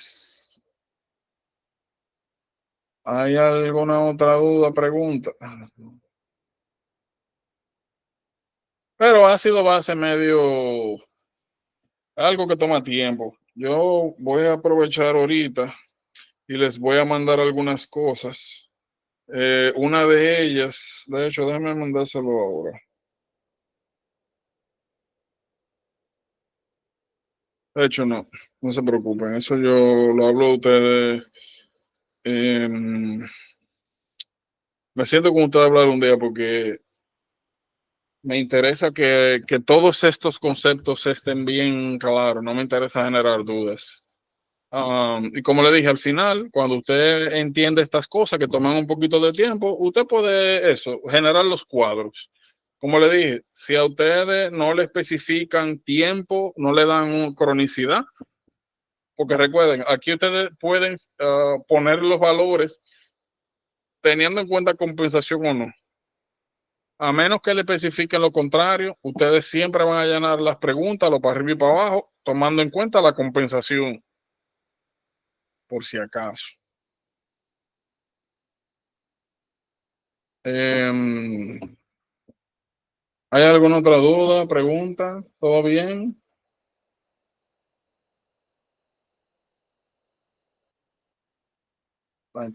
¿Hay alguna otra duda, pregunta? Pero ha sido base medio, algo que toma tiempo. Yo voy a aprovechar ahorita y les voy a mandar algunas cosas. Una de ellas, de hecho, déjenme mandárselo ahora. De hecho, no se preocupen, eso yo lo hablo a ustedes. Me siento con ustedes a hablar un día porque me interesa que todos estos conceptos estén bien claros, no me interesa generar dudas. Y como le dije al final, cuando usted entiende estas cosas que toman un poquito de tiempo, usted puede eso, generar los cuadros. Como le dije, si a ustedes no le especifican tiempo, no le dan cronicidad, porque recuerden, aquí ustedes pueden poner los valores teniendo en cuenta compensación o no. A menos que le especifiquen lo contrario, ustedes siempre van a llenar las preguntas, lo para arriba y para abajo, tomando en cuenta la compensación, por si acaso. ¿Hay alguna otra duda, pregunta? ¿Todo bien? Están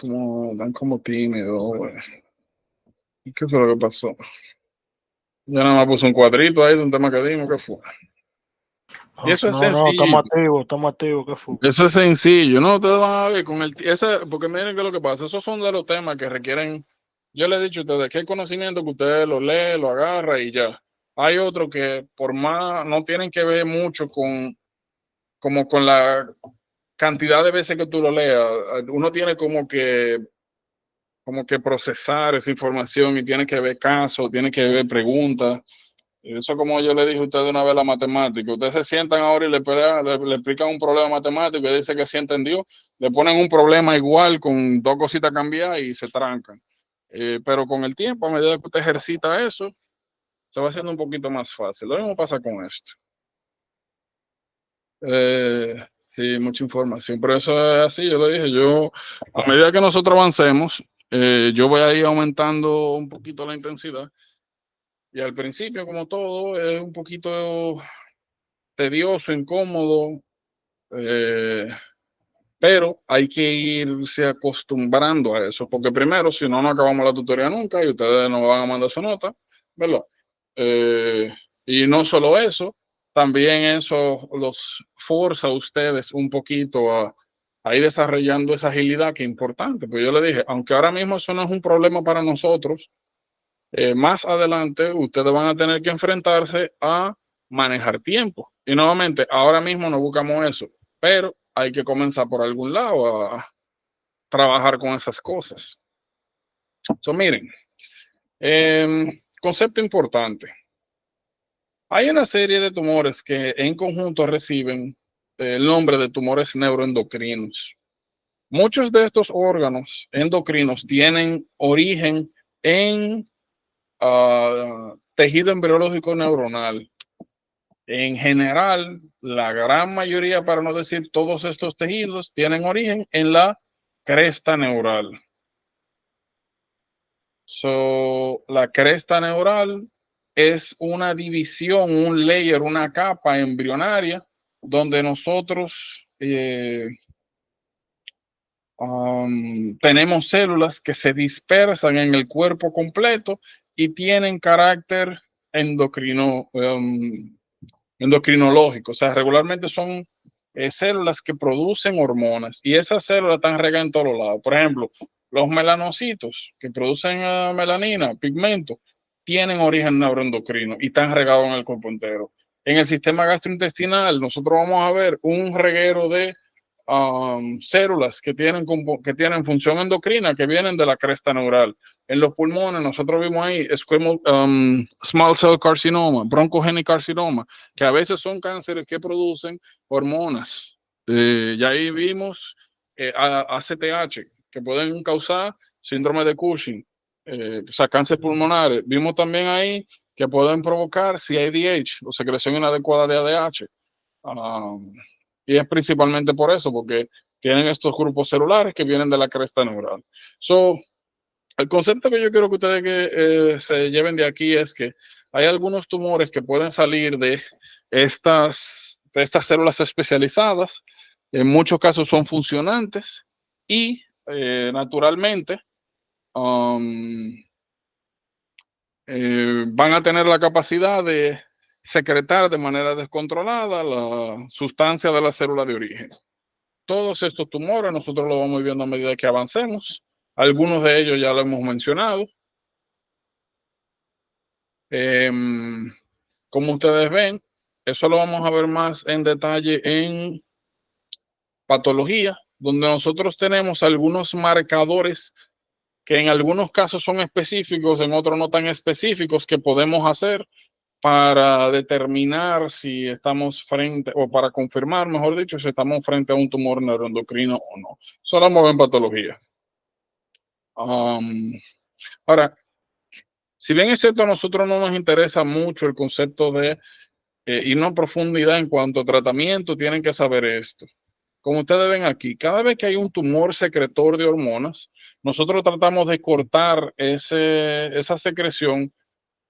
como tímidos. ¿Y qué fue lo que pasó? Ya nada más puse un cuadrito ahí de un tema que dimos, ¿qué fue? Y eso es No, sencillo. estamos activos, ¿qué fue? Eso es sencillo, ¿no? Ustedes van a ver con porque miren qué es lo que pasa. Esos son de los temas que requieren, yo les he dicho a ustedes que hay conocimiento que ustedes lo lee, lo agarra y ya. Hay otros que por más no tienen que ver mucho como con la cantidad de veces que tú lo leas. Uno tiene como que procesar esa información y tiene que ver casos, tiene que ver preguntas. Y eso, como yo le dije a ustedes una vez, la matemática. Ustedes se sientan ahora y le explican un problema matemático y dice que sí entendió. Le ponen un problema igual con dos cositas cambiadas y se trancan. Pero con el tiempo, a medida que usted ejercita eso, se va haciendo un poquito más fácil. Lo mismo pasa con esto. Sí, mucha información, pero eso es así, yo le dije, a medida que nosotros avancemos, yo voy a ir aumentando un poquito la intensidad y al principio, como todo, es un poquito tedioso, incómodo, pero hay que irse acostumbrando a eso, porque primero, si no, no acabamos la tutoría nunca y ustedes no van a mandar su nota, ¿verdad? Y no solo eso, también eso los forza a ustedes un poquito a ir desarrollando esa agilidad que es importante. Pues yo le dije, aunque ahora mismo eso no es un problema para nosotros, más adelante ustedes van a tener que enfrentarse a manejar tiempo. Y nuevamente, ahora mismo no buscamos eso, pero hay que comenzar por algún lado a trabajar con esas cosas. Entonces, miren, concepto importante. Hay una serie de tumores que en conjunto reciben el nombre de tumores neuroendocrinos. Muchos de estos órganos endocrinos tienen origen en tejido embriológico neuronal. En general, la gran mayoría, para no decir todos estos tejidos, tienen origen en la cresta neural. La cresta neural es una división, un layer, una capa embrionaria donde nosotros tenemos células que se dispersan en el cuerpo completo y tienen carácter endocrinológico. O sea, regularmente son células que producen hormonas y esas células están regadas en todos lados. Por ejemplo, los melanocitos que producen melanina, pigmento, tienen origen neuroendocrino y están regados en el cuerpo entero. En el sistema gastrointestinal, nosotros vamos a ver un reguero de células que tienen función endocrina que vienen de la cresta neural. En los pulmones, nosotros vimos ahí small cell carcinoma, bronchogenic carcinoma, que a veces son cánceres que producen hormonas. Y ahí vimos ACTH, que pueden causar síndrome de Cushing, o sea, cáncer pulmonares. Vimos también ahí que pueden provocar CADH, o secreción inadecuada de ADH. Y es principalmente por eso, porque tienen estos grupos celulares que vienen de la cresta neural. El concepto que yo quiero que ustedes se lleven de aquí es que hay algunos tumores que pueden salir de estas células especializadas. En muchos casos son funcionantes y naturalmente van a tener la capacidad de secretar de manera descontrolada la sustancia de la célula de origen. Todos estos tumores nosotros lo vamos viendo a medida que avancemos. Algunos de ellos ya lo hemos mencionado. Como ustedes ven, eso lo vamos a ver más en detalle en patología, donde nosotros tenemos algunos marcadores que en algunos casos son específicos, en otros no tan específicos, que podemos hacer para determinar si estamos frente, o para confirmar, mejor dicho, si estamos frente a un tumor neuroendocrino o no. Solo vamos a ver en patología. Ahora, si bien es cierto, a nosotros no nos interesa mucho el concepto de irnos a profundidad en cuanto a tratamiento, tienen que saber esto. Como ustedes ven aquí, cada vez que hay un tumor secretor de hormonas, nosotros tratamos de cortar esa secreción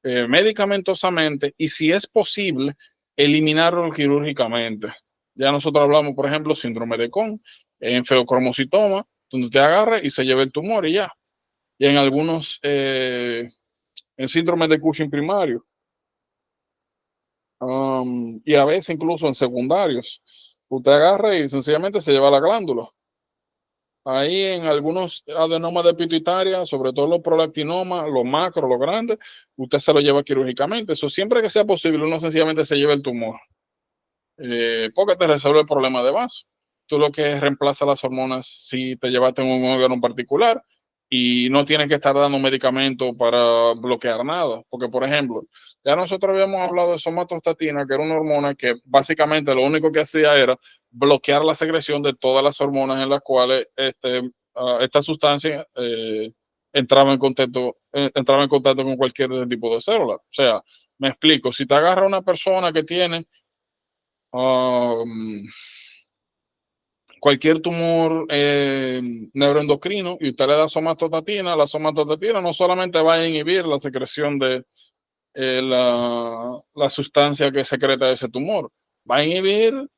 medicamentosamente y, si es posible, eliminarlo quirúrgicamente. Ya nosotros hablamos, por ejemplo, síndrome de Cohn, en feocromocitoma, donde te agarra y se lleva el tumor y ya. Y en algunos, en síndrome de Cushing primario, y a veces incluso en secundarios, usted agarra y sencillamente se lleva la glándula. Ahí en algunos adenomas de pituitaria, sobre todo los prolactinomas, los macros, los grandes, usted se lo lleva quirúrgicamente. Eso siempre que sea posible, uno sencillamente se lleva el tumor. Porque te resuelve el problema de base. Tú lo que reemplaza las hormonas si te llevaste en un órgano particular y no tienes que estar dando medicamento para bloquear nada. Porque, por ejemplo, ya nosotros habíamos hablado de somatostatina, que era una hormona que básicamente lo único que hacía era bloquear la secreción de todas las hormonas en las cuales esta sustancia entraba en contacto con cualquier tipo de célula. O sea, me explico, si te agarra una persona que tiene cualquier tumor neuroendocrino y usted le da somatostatina, la somatostatina no solamente va a inhibir la secreción de la sustancia que secreta ese tumor, va a inhibir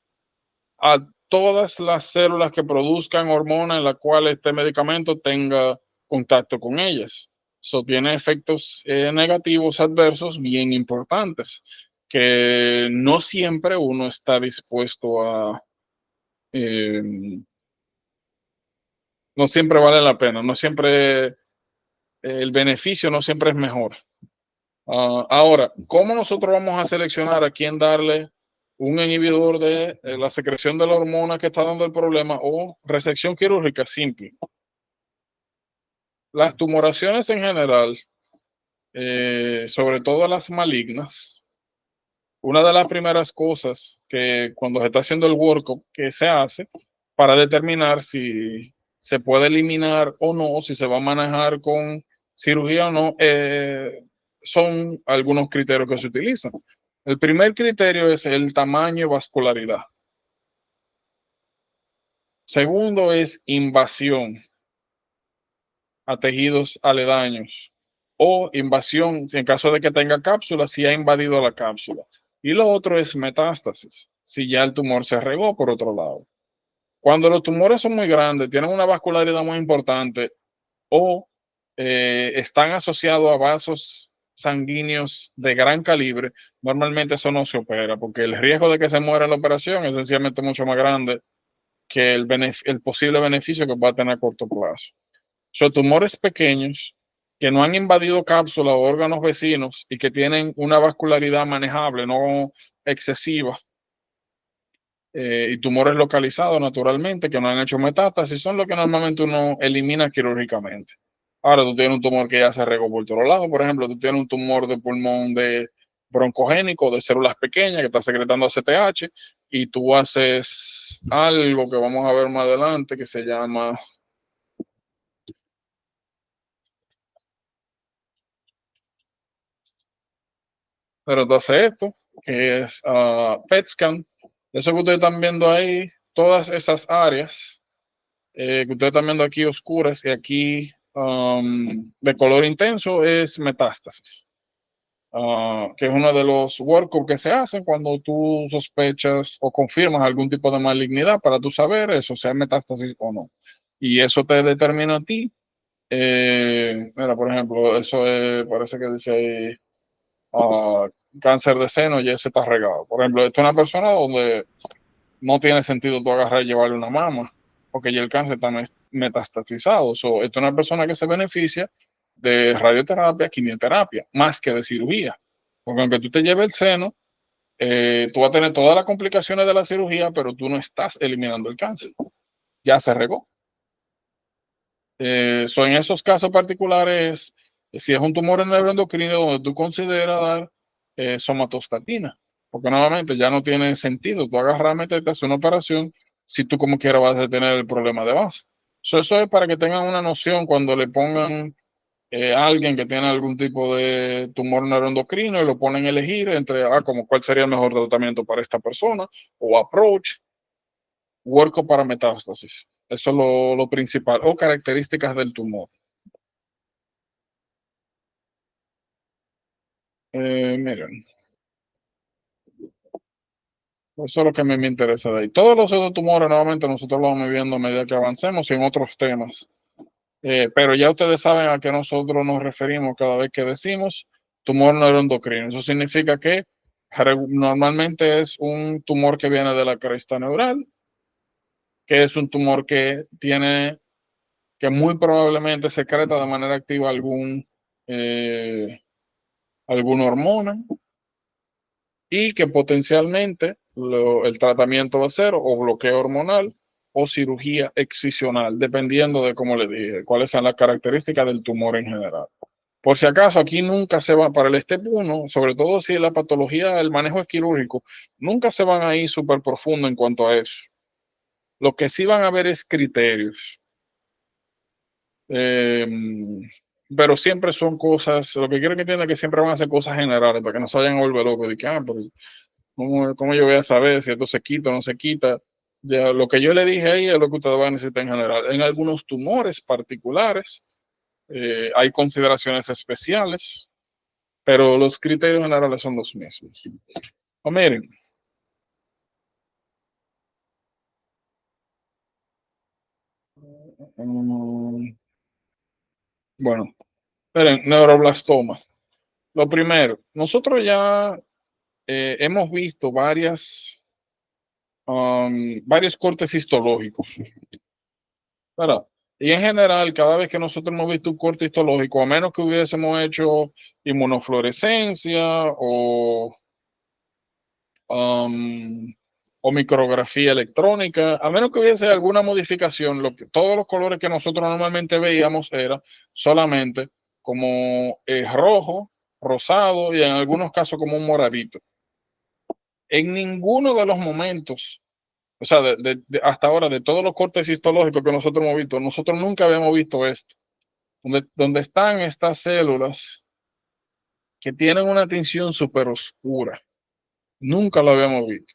a todas las células que produzcan hormonas en las cuales este medicamento tenga contacto con ellas. Eso tiene efectos negativos adversos bien importantes, que no siempre uno está dispuesto a, no siempre vale la pena, no siempre, el beneficio no siempre es mejor. Ahora, ¿cómo nosotros vamos a seleccionar a quién darle un inhibidor de la secreción de la hormona que está dando el problema o resección quirúrgica simple? Las tumoraciones en general, sobre todo las malignas, una de las primeras cosas que cuando se está haciendo el workup que se hace para determinar si se puede eliminar o no, si se va a manejar con cirugía o no, son algunos criterios que se utilizan. El primer criterio es el tamaño y vascularidad. Segundo es invasión a tejidos aledaños o invasión, en caso de que tenga cápsula, si ha invadido la cápsula. Y lo otro es metástasis, si ya el tumor se regó por otro lado. Cuando los tumores son muy grandes, tienen una vascularidad muy importante o están asociados a vasos sanguíneos de gran calibre, normalmente eso no se opera porque el riesgo de que se muera en la operación es sencillamente mucho más grande que el posible beneficio que va a tener a corto plazo. Son tumores pequeños que no han invadido cápsulas o órganos vecinos y que tienen una vascularidad manejable, no excesiva, y tumores localizados naturalmente que no han hecho metástasis, son los que normalmente uno elimina quirúrgicamente. Ahora tú tienes un tumor que ya se regó por otro lado, por ejemplo, tú tienes un tumor de pulmón de broncogénico, de células pequeñas que está secretando ACTH y tú haces algo que vamos a ver más adelante que se llama pero entonces esto, que es PET scan, eso que ustedes están viendo ahí, todas esas áreas que ustedes están viendo aquí oscuras y aquí de color intenso es metástasis, que es uno de los workups que se hacen cuando tú sospechas o confirmas algún tipo de malignidad para tú saber eso, sea metástasis o no. Y eso te determina a ti. Mira, por ejemplo, eso parece que dice ahí cáncer de seno y ese está regado. Por ejemplo, esto es una persona donde no tiene sentido tú agarrar y llevarle una mama, porque ya el cáncer está metastasizado. Esto es una persona que se beneficia de radioterapia, quimioterapia, más que de cirugía. Porque aunque tú te lleves el seno, tú vas a tener todas las complicaciones de la cirugía, pero tú no estás eliminando el cáncer. Ya se regó. En esos casos particulares, si es un tumor en el neuroendocrino donde tú consideras dar somatostatina, porque nuevamente ya no tiene sentido tú agarrar, meterte, hacer una operación si tú como quiera vas a tener el problema de base. Eso es para que tengan una noción cuando le pongan a alguien que tiene algún tipo de tumor neuroendocrino y lo ponen a elegir entre como cuál sería el mejor tratamiento para esta persona o approach, workup para metástasis. Eso es lo principal, o características del tumor. Miren, eso es lo que me interesa de ahí. Todos los otros tumores, nuevamente, nosotros lo vamos viendo a medida que avancemos en otros temas. Pero ya ustedes saben a qué nosotros nos referimos cada vez que decimos tumor neuroendocrino. Eso significa que normalmente es un tumor que viene de la cresta neural, que es un tumor que tiene, que muy probablemente secreta de manera activa alguna hormona y que potencialmente el tratamiento va a ser o bloqueo hormonal o cirugía excisional, dependiendo de cómo le dije, cuáles son las características del tumor en general. Por si acaso, aquí nunca se va, para el step 1, sobre todo si la patología, el manejo es quirúrgico, nunca se van a ir súper profundo en cuanto a eso. Lo que sí van a ver es criterios. Eh, pero siempre son cosas, lo que quiero que entiendan es que siempre van a ser cosas generales, para que no se vayan a volver locos, de que, pero ¿cómo yo voy a saber si esto se quita o no se quita? Ya, lo que yo le dije ahí es lo que ustedes van a necesitar en general. En algunos tumores particulares hay consideraciones especiales, pero los criterios generales son los mismos. O miren, bueno, miren, neuroblastoma. Lo primero, nosotros ya hemos visto varios cortes histológicos, ¿verdad? Y en general, cada vez que nosotros hemos visto un corte histológico, a menos que hubiésemos hecho inmunofluorescencia o micrografía electrónica, a menos que hubiese alguna modificación, todos los colores que nosotros normalmente veíamos era solamente como rojo, rosado y en algunos casos como un moradito. En ninguno de los momentos, o sea, hasta ahora, de todos los cortes histológicos que nosotros hemos visto, nosotros nunca habíamos visto esto, donde están estas células que tienen una tinción súper oscura. Nunca lo habíamos visto.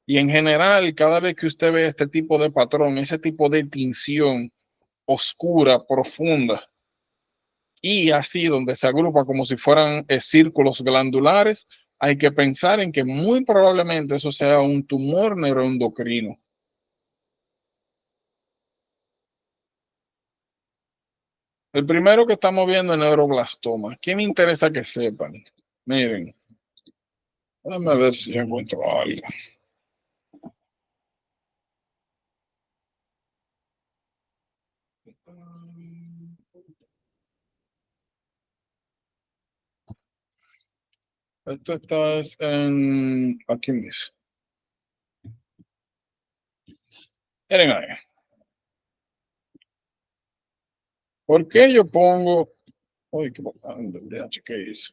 Y en general, cada vez que usted ve este tipo de patrón, ese tipo de tinción oscura, profunda, y así donde se agrupa como si fueran círculos glandulares, hay que pensar en que muy probablemente eso sea un tumor neuroendocrino. El primero que estamos viendo es neuroblastoma. ¿Qué me interesa que sepan? Miren, déjame ver si encuentro algo. Esto está aquí mismo. Miren ahí. ¿Por qué yo pongo? Uy, qué DH, ¿qué hice?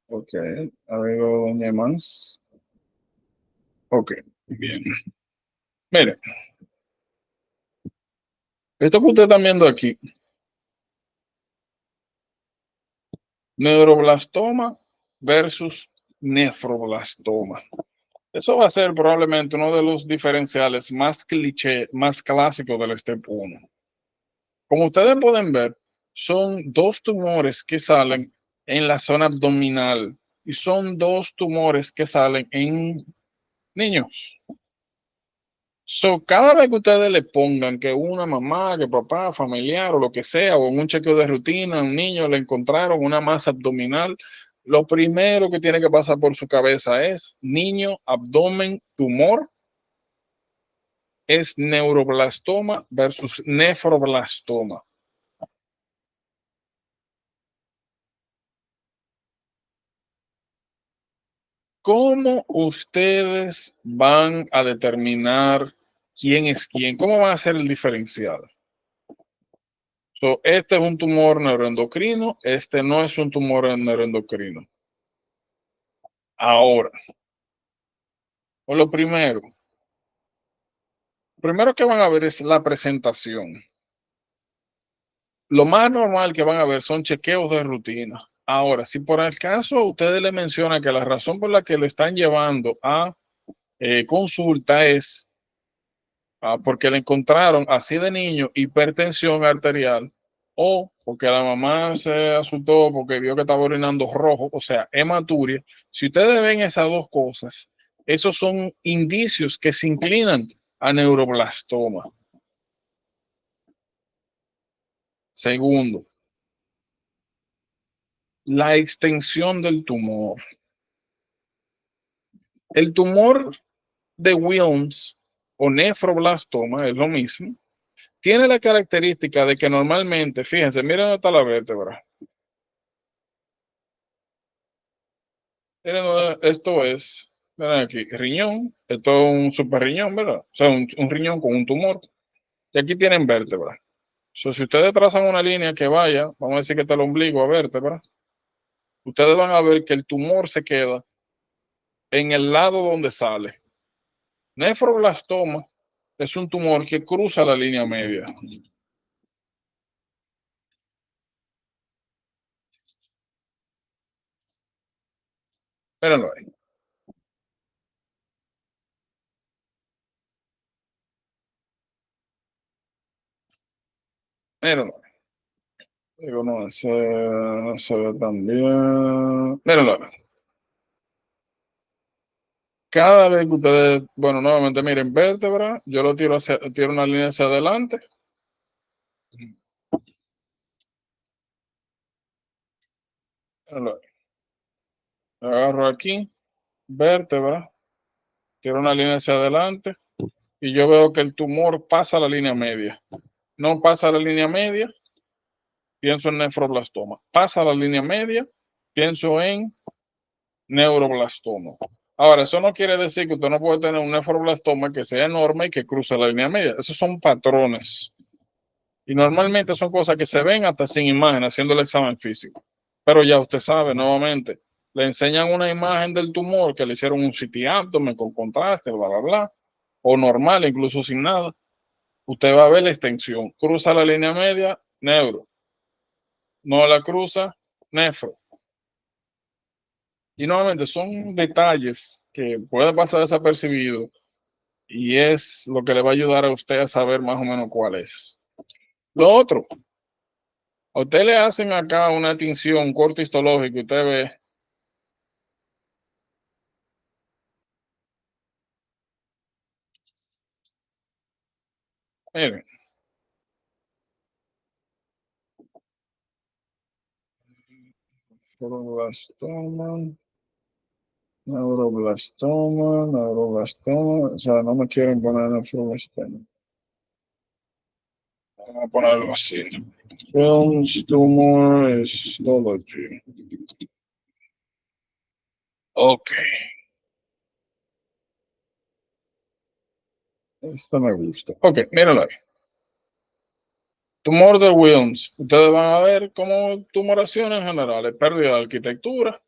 Ok, a ver, ¿dónde hay más? Ok, bien. Miren, esto que ustedes están viendo aquí, neuroblastoma versus nefroblastoma. Eso va a ser probablemente uno de los diferenciales más cliché, más clásicos del STEP 1. Como ustedes pueden ver, son dos tumores que salen en la zona abdominal y son dos tumores que salen en niños. Cada vez que ustedes le pongan que una mamá, que papá, familiar o lo que sea, o en un chequeo de rutina, a un niño le encontraron una masa abdominal, lo primero que tiene que pasar por su cabeza es niño, abdomen, tumor, es neuroblastoma versus nefroblastoma. ¿Cómo ustedes van a determinar quién es quién? ¿Cómo van a hacer el diferencial? Este es un tumor neuroendocrino, este no es un tumor neuroendocrino. Ahora, lo primero que van a ver es la presentación. Lo más normal que van a ver son chequeos de rutina. Ahora, si por el caso ustedes le mencionan que la razón por la que lo están llevando a consulta es porque le encontraron así de niño hipertensión arterial o porque la mamá se asustó porque vio que estaba orinando rojo, o sea, hematuria. Si ustedes ven esas dos cosas, esos son indicios que se inclinan a neuroblastoma. Segundo, la extensión del tumor. El tumor de Wilms o nefroblastoma es lo mismo. Tiene la característica de que normalmente, fíjense, miren dónde está la vértebra. Miren, esto es, miren aquí, riñón, esto es un super riñón, ¿verdad? O sea, un riñón con un tumor. Y aquí tienen vértebra. Si ustedes trazan una línea que vaya, vamos a decir que está el ombligo a vértebra, ustedes van a ver que el tumor se queda en el lado donde sale. Nefroblastoma es un tumor que cruza la línea media. Mírenlo ahí. Mírenlo ahí. Digo, no, no se ve tan bien. Mírenlo ahí. Cada vez que ustedes, bueno, nuevamente miren vértebra, yo lo tiro una línea hacia adelante. Agarro aquí, vértebra, tiro una línea hacia adelante y yo veo que el tumor pasa la línea media. No pasa la línea media, pienso en nefroblastoma. Pasa la línea media, pienso en neuroblastoma. Ahora, eso no quiere decir que usted no puede tener un nefroblastoma que sea enorme y que cruce la línea media. Esos son patrones. Y normalmente son cosas que se ven hasta sin imagen, haciendo el examen físico. Pero ya usted sabe, nuevamente, le enseñan una imagen del tumor que le hicieron un CT abdomen con contraste, bla, bla, bla, o normal, incluso sin nada. Usted va a ver la extensión. Cruza la línea media, neuro. No la cruza, nefro. Y nuevamente son detalles que pueden pasar desapercibidos y es lo que le va a ayudar a usted a saber más o menos cuál es. Lo otro, a usted le hacen acá una tinción, un corte histológico y usted ve. Miren. Neuroblastoma, o sea, no me quieren poner nefroblastoma. Vamos a ponerlo así. Films, tumor, histology. Ok. Esto me gusta. Ok, mírenlo ahí. Tumor de Wilms. Ustedes van a ver como tumoraciones generales, pérdida de arquitectura,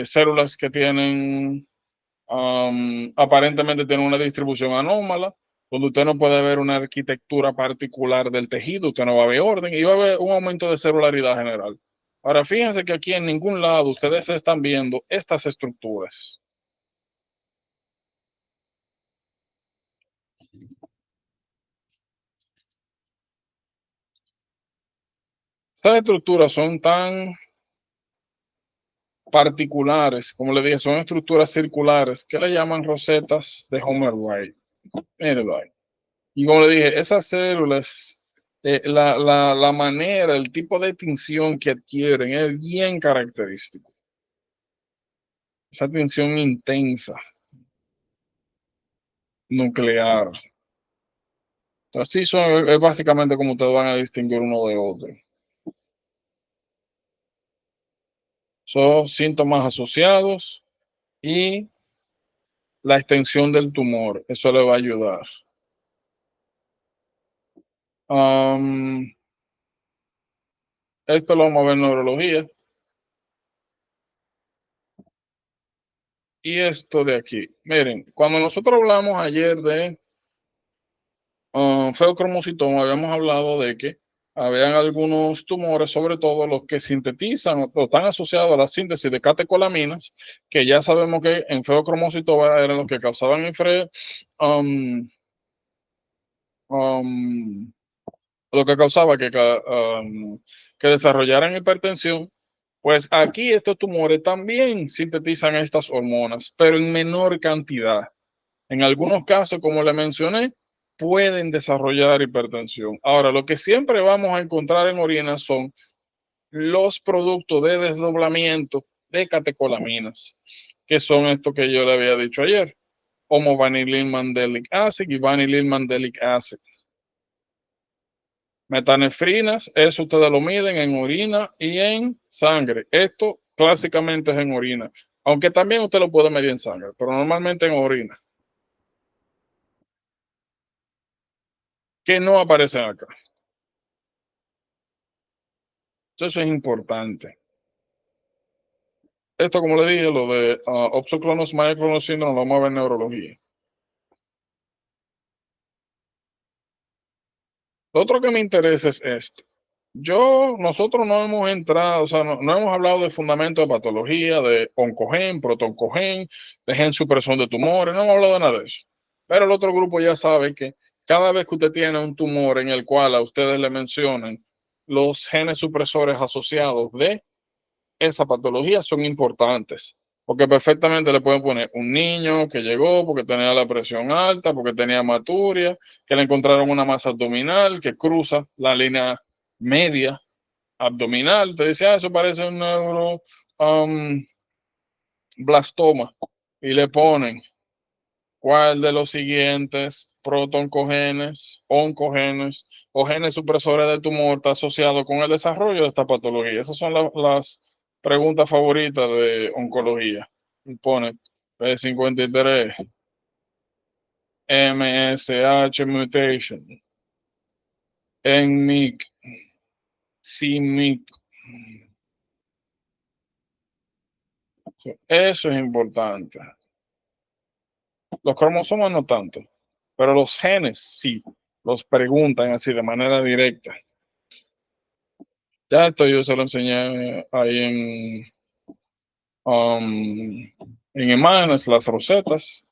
células que tienen, aparentemente tienen una distribución anómala, donde usted no puede ver una arquitectura particular del tejido, usted no va a ver orden y va a haber un aumento de celularidad general. Ahora, fíjense que aquí en ningún lado ustedes están viendo estas estructuras. Estas estructuras son tan particulares, como le dije, son estructuras circulares que le llaman rosetas de Homer Wright. Mírenlo ahí. Y como le dije, esas células, la manera, el tipo de tinción que adquieren es bien característico. Esa tinción intensa, nuclear. Así son, es básicamente como ustedes van a distinguir uno de otro. Son síntomas asociados y la extensión del tumor. Eso le va a ayudar. Esto lo vamos a ver en neurología. Y esto de aquí. Miren, cuando nosotros hablamos ayer de feocromocitoma, habíamos hablado de que habían algunos tumores, sobre todo los que sintetizan o están asociados a la síntesis de catecolaminas, que ya sabemos que en feocromocitoma eran los que causaban lo que causaba que desarrollaran hipertensión. Pues aquí estos tumores también sintetizan estas hormonas, pero en menor cantidad. En algunos casos, como le mencioné, pueden desarrollar hipertensión. Ahora, lo que siempre vamos a encontrar en orina son los productos de desdoblamiento de catecolaminas, que son estos que yo le había dicho ayer, homovanillin mandelic acid y vanillin mandelic acid. Metanefrinas, eso ustedes lo miden en orina y en sangre. Esto clásicamente es en orina, aunque también usted lo puede medir en sangre, pero normalmente en orina. Que no aparecen acá. Eso es importante. Esto, como le dije, lo de Opsoclonos myoclonos síndrome, lo vamos a ver en neurología. Lo otro que me interesa es esto. Nosotros no hemos entrado, o sea, no hemos hablado de fundamento de patología, de oncogen, protoncogen, de gen supresión de tumores, no hemos hablado de nada de eso. Pero el otro grupo ya sabe que cada vez que usted tiene un tumor en el cual a ustedes le mencionan los genes supresores asociados de esa patología son importantes, porque perfectamente le pueden poner un niño que llegó porque tenía la presión alta, porque tenía hematuria, que le encontraron una masa abdominal que cruza la línea media abdominal, te dice, eso parece un blastoma, y le ponen cuál de los siguientes protoncogenes, oncogenes o genes supresores del tumor está asociado con el desarrollo de esta patología. Esas son las preguntas favoritas de oncología. Y pone P53, MSH mutation, NMIC, CMYC. Eso es importante. Los cromosomas no tanto, pero los genes sí, los preguntan así de manera directa. Ya esto yo se lo enseñé ahí en imágenes, las rosetas,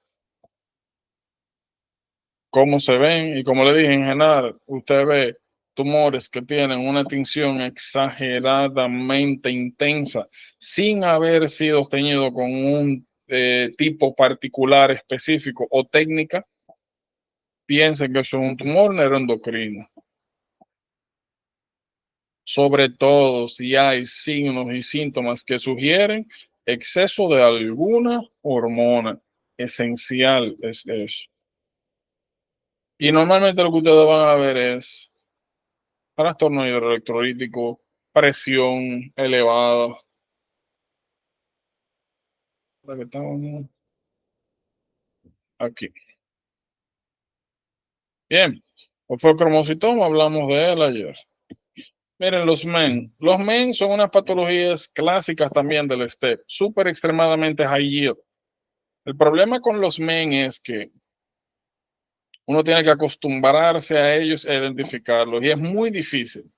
cómo se ven, y como le dije, en general, usted ve tumores que tienen una tinción exageradamente intensa, sin haber sido teñido con un tipo particular específico o técnica, piensen que eso es un tumor neuroendocrino. Sobre todo si hay signos y síntomas que sugieren exceso de alguna hormona. Esencial es eso. Y normalmente lo que ustedes van a ver es trastorno hidroelectrolítico, presión elevada. La que estamos aquí. Bien, ofeocromocitoma, hablamos de él ayer. Miren, los MEN. Los MEN son unas patologías clásicas también del STEP, súper extremadamente high yield. El problema con los MEN es que uno tiene que acostumbrarse a ellos e identificarlos, y es muy difícil,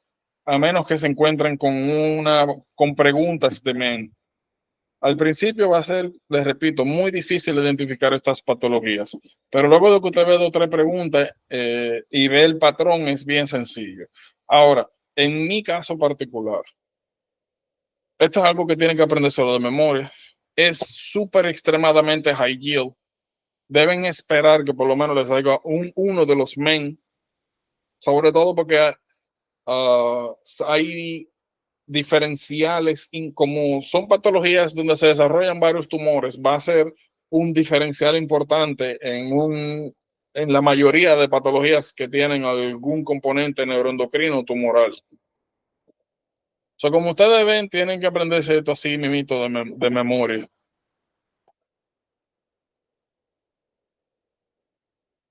a menos que se encuentren con preguntas de MEN. Al principio va a ser, les repito, muy difícil identificar estas patologías, pero luego de que usted ve 2 o 3 preguntas y ve el patrón, es bien sencillo. Ahora, en mi caso particular, esto es algo que tienen que aprendérselo de memoria. Es súper extremadamente high yield. Deben esperar que por lo menos les salga uno de los MEN, sobre todo porque hay diferenciales, como son patologías donde se desarrollan varios tumores, va a ser un diferencial importante en la mayoría de patologías que tienen algún componente neuroendocrino tumoral. Como ustedes ven, tienen que aprenderse esto así mimito de memoria.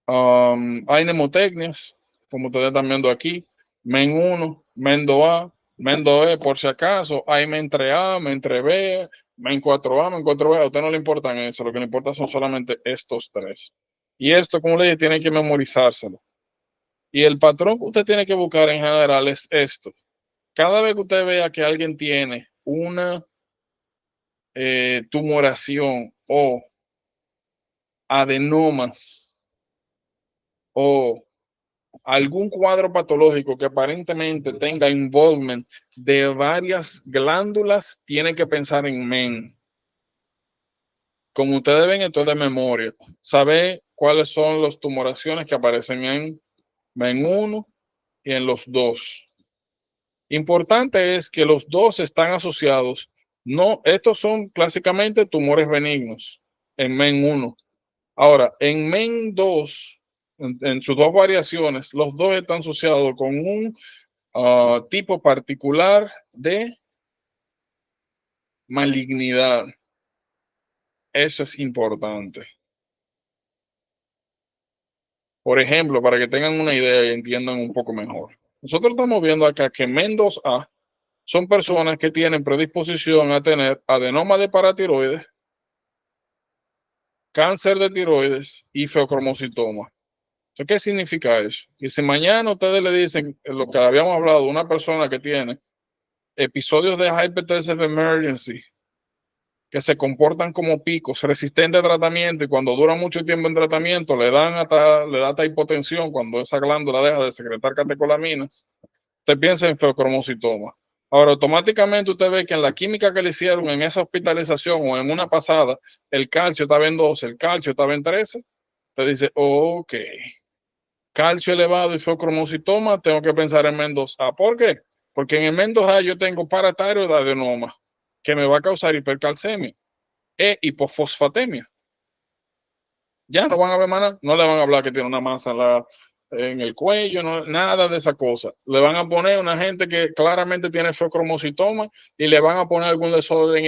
Hay mnemotecnias, como ustedes están viendo aquí, MEN1, MEN2A, MEN2E, por si acaso, hay MEN3A, MEN3B, MEN4A, MEN4B, a usted no le importan eso, lo que le importa son solamente estos 3. Y esto, como le dije, tiene que memorizárselo. Y el patrón que usted tiene que buscar en general es esto. Cada vez que usted vea que alguien tiene una tumoración o adenomas o algún cuadro patológico que aparentemente tenga involvement de varias glándulas, tiene que pensar en MEN. Como ustedes ven, esto es de memoria. Sabe cuáles son las tumoraciones que aparecen en MEN1 y en los 2. Importante es que los 2 están asociados. No, estos son clásicamente tumores benignos en MEN1. Ahora, en MEN2, en sus 2 variaciones, los 2 están asociados con un tipo particular de malignidad. Eso es importante. Por ejemplo, para que tengan una idea y entiendan un poco mejor. Nosotros estamos viendo acá que MEN2A son personas que tienen predisposición a tener adenoma de paratiroides, cáncer de tiroides y feocromocitoma. ¿Qué significa eso? Y si mañana ustedes le dicen lo que habíamos hablado, una persona que tiene episodios de hypertensive emergency que se comportan como picos, resistentes a tratamiento, y cuando duran mucho tiempo en tratamiento le da hasta hipotensión cuando esa glándula deja de secretar catecolaminas, usted piensa en feocromocitoma. Ahora, automáticamente usted ve que en la química que le hicieron en esa hospitalización o en una pasada, el calcio estaba en 12, el calcio estaba en 13, usted dice, ok, calcio elevado y feocromocitoma, tengo que pensar en MEN2A. ¿Por qué? Porque en el men 2A yo tengo paratiroidadenoma, que me va a causar hipercalcemia e hipofosfatemia. Ya no van a ver más nada, no le van a hablar que tiene una masa en el cuello, nada de esa cosa. Le van a poner una gente que claramente tiene feocromocitoma y le van a poner algún desorden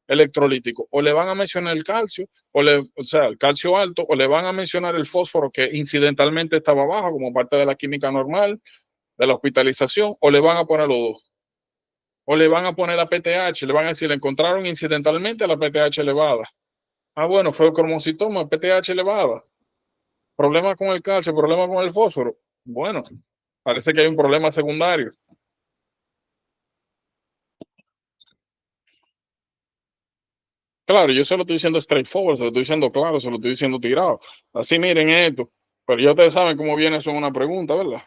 electrolítico, o le van a mencionar el calcio, o sea, el calcio alto, o le van a mencionar el fósforo que incidentalmente estaba bajo como parte de la química normal, de la hospitalización, o le van a poner los dos. O le van a poner la PTH, le van a decir, le encontraron incidentalmente la PTH elevada. Ah, bueno, fue el cromocitoma, PTH elevada. Problema con el calcio, problema con el fósforo. Bueno, parece que hay un problema secundario. Claro, yo se lo estoy diciendo straightforward, se lo estoy diciendo claro, se lo estoy diciendo tirado. Así miren esto. Pero ya ustedes saben cómo viene eso en una pregunta, ¿verdad?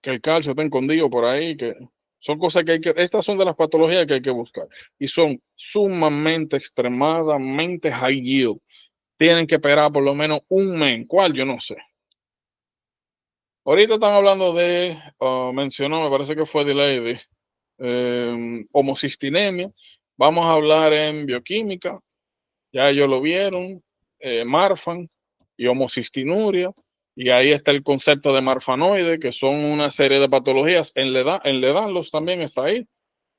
Que el calcio está escondido por ahí, que son cosas que hay que, estas son de las patologías que hay que buscar. Y son sumamente, extremadamente high yield. Tienen que esperar por lo menos un mes. ¿Cuál? Yo no sé. Ahorita están hablando de, mencionó, me parece que fue de Lady, homocistinemia. Vamos a hablar en bioquímica, ya ellos lo vieron, Marfan y homocistinuria, y ahí está el concepto de marfanoide, que son una serie de patologías, en Ledanlos también está ahí,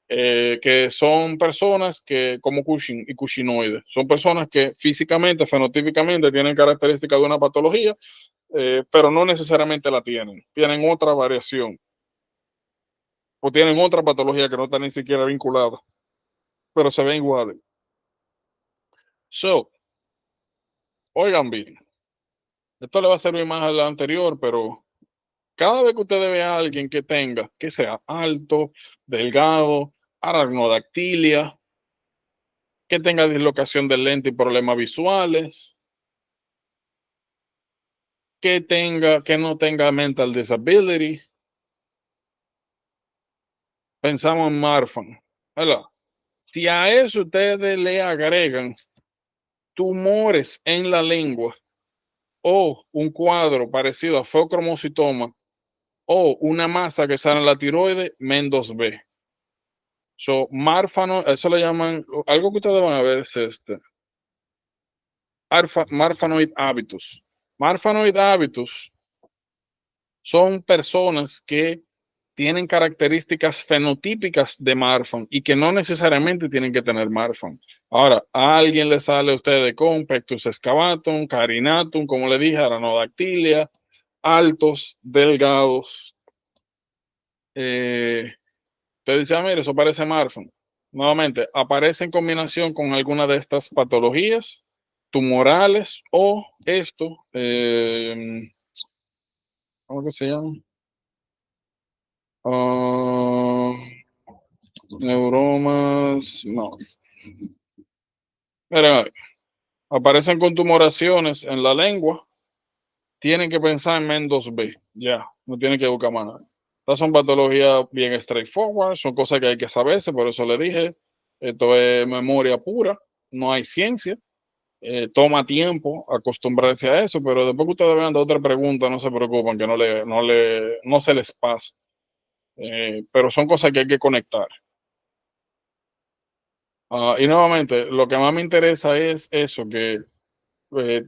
que son personas que, como Cushing y Cushinoide, son personas que físicamente, fenotípicamente tienen características de una patología, pero no necesariamente la tienen otra variación, o tienen otra patología que no está ni siquiera vinculada, pero se ven iguales. So, oigan bien, esto le va a servir más a la anterior, pero cada vez que ustedes vean a alguien que tenga, que sea alto, delgado, aracnodactilia, que tenga dislocación del lente y problemas visuales, que no tenga mental disability, pensamos en Marfan, ¿verdad? Si a eso ustedes le agregan tumores en la lengua o un cuadro parecido a feocromocitoma o una masa que sale en la tiroides, MEN 2B. So, Marfano, eso le llaman, algo que ustedes van a ver es Marfanoid habitus. Marfanoid habitus son personas que tienen características fenotípicas de Marfan y que no necesariamente tienen que tener Marfan. Ahora, a alguien le sale a ustedes con Pectus excavatum, carinatum, como le dije, aranodactilia, altos, delgados. Usted dice, mire, eso parece Marfan. Nuevamente, aparece en combinación con alguna de estas patologías tumorales o esto, ¿cómo que se llama? Neuromas, no. Mira, aparecen con tumoraciones en la lengua, tienen que pensar en MEN 2B, ya, no tienen que buscar más nada. Estas son patologías bien straightforward, son cosas que hay que saberse, por eso le dije, esto es memoria pura, no hay ciencia, toma tiempo acostumbrarse a eso, pero después que ustedes vean de otra pregunta, no se preocupen, que no se les pasa. Pero son cosas que hay que conectar. Y nuevamente, lo que más me interesa es eso, que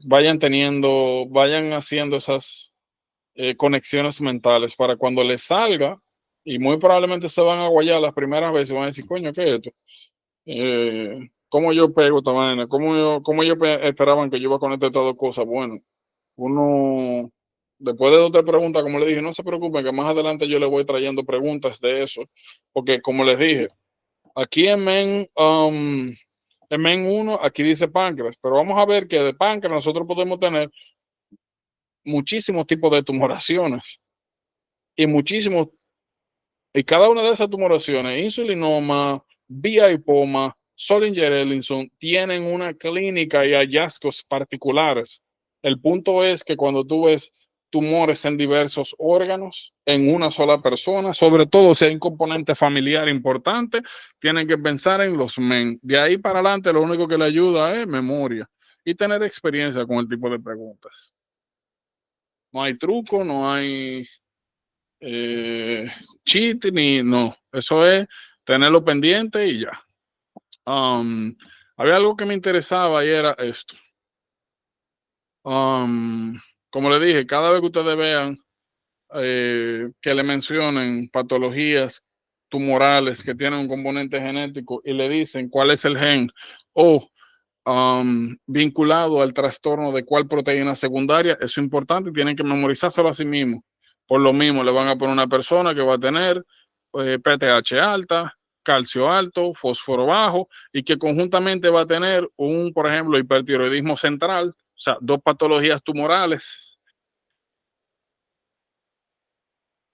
vayan haciendo esas conexiones mentales para cuando les salga, y muy probablemente se van a guayar las primeras veces y van a decir, coño, ¿qué es esto? ¿Cómo yo pego esta vaina? ¿Cómo yo esperaban que yo iba a conectar estas dos cosas? Bueno, uno, después de otra pregunta, como le dije, no se preocupen, que más adelante yo le voy trayendo preguntas de eso, porque como les dije, aquí en MEN 1, aquí dice páncreas, pero vamos a ver que de páncreas nosotros podemos tener muchísimos tipos de tumoraciones y y cada una de esas tumoraciones, insulinoma, biaipoma, Solinger-Ellison, tienen una clínica y hallazgos particulares. El punto es que cuando tú ves tumores en diversos órganos, en una sola persona, sobre todo si hay un componente familiar importante, tienen que pensar en los MEN. De ahí para adelante, lo único que le ayuda es memoria y tener experiencia con el tipo de preguntas. No hay truco, no hay cheat ni no. Eso es tenerlo pendiente y ya. Había algo que me interesaba y era esto. Como le dije, cada vez que ustedes vean que le mencionen patologías tumorales que tienen un componente genético y le dicen cuál es el gen o vinculado al trastorno de cuál proteína secundaria, eso es importante, tienen que memorizárselo a sí mismo. Por lo mismo, le van a poner una persona que va a tener PTH alta, calcio alto, fósforo bajo y que conjuntamente va a tener por ejemplo, hipertiroidismo central, o sea, 2 patologías tumorales.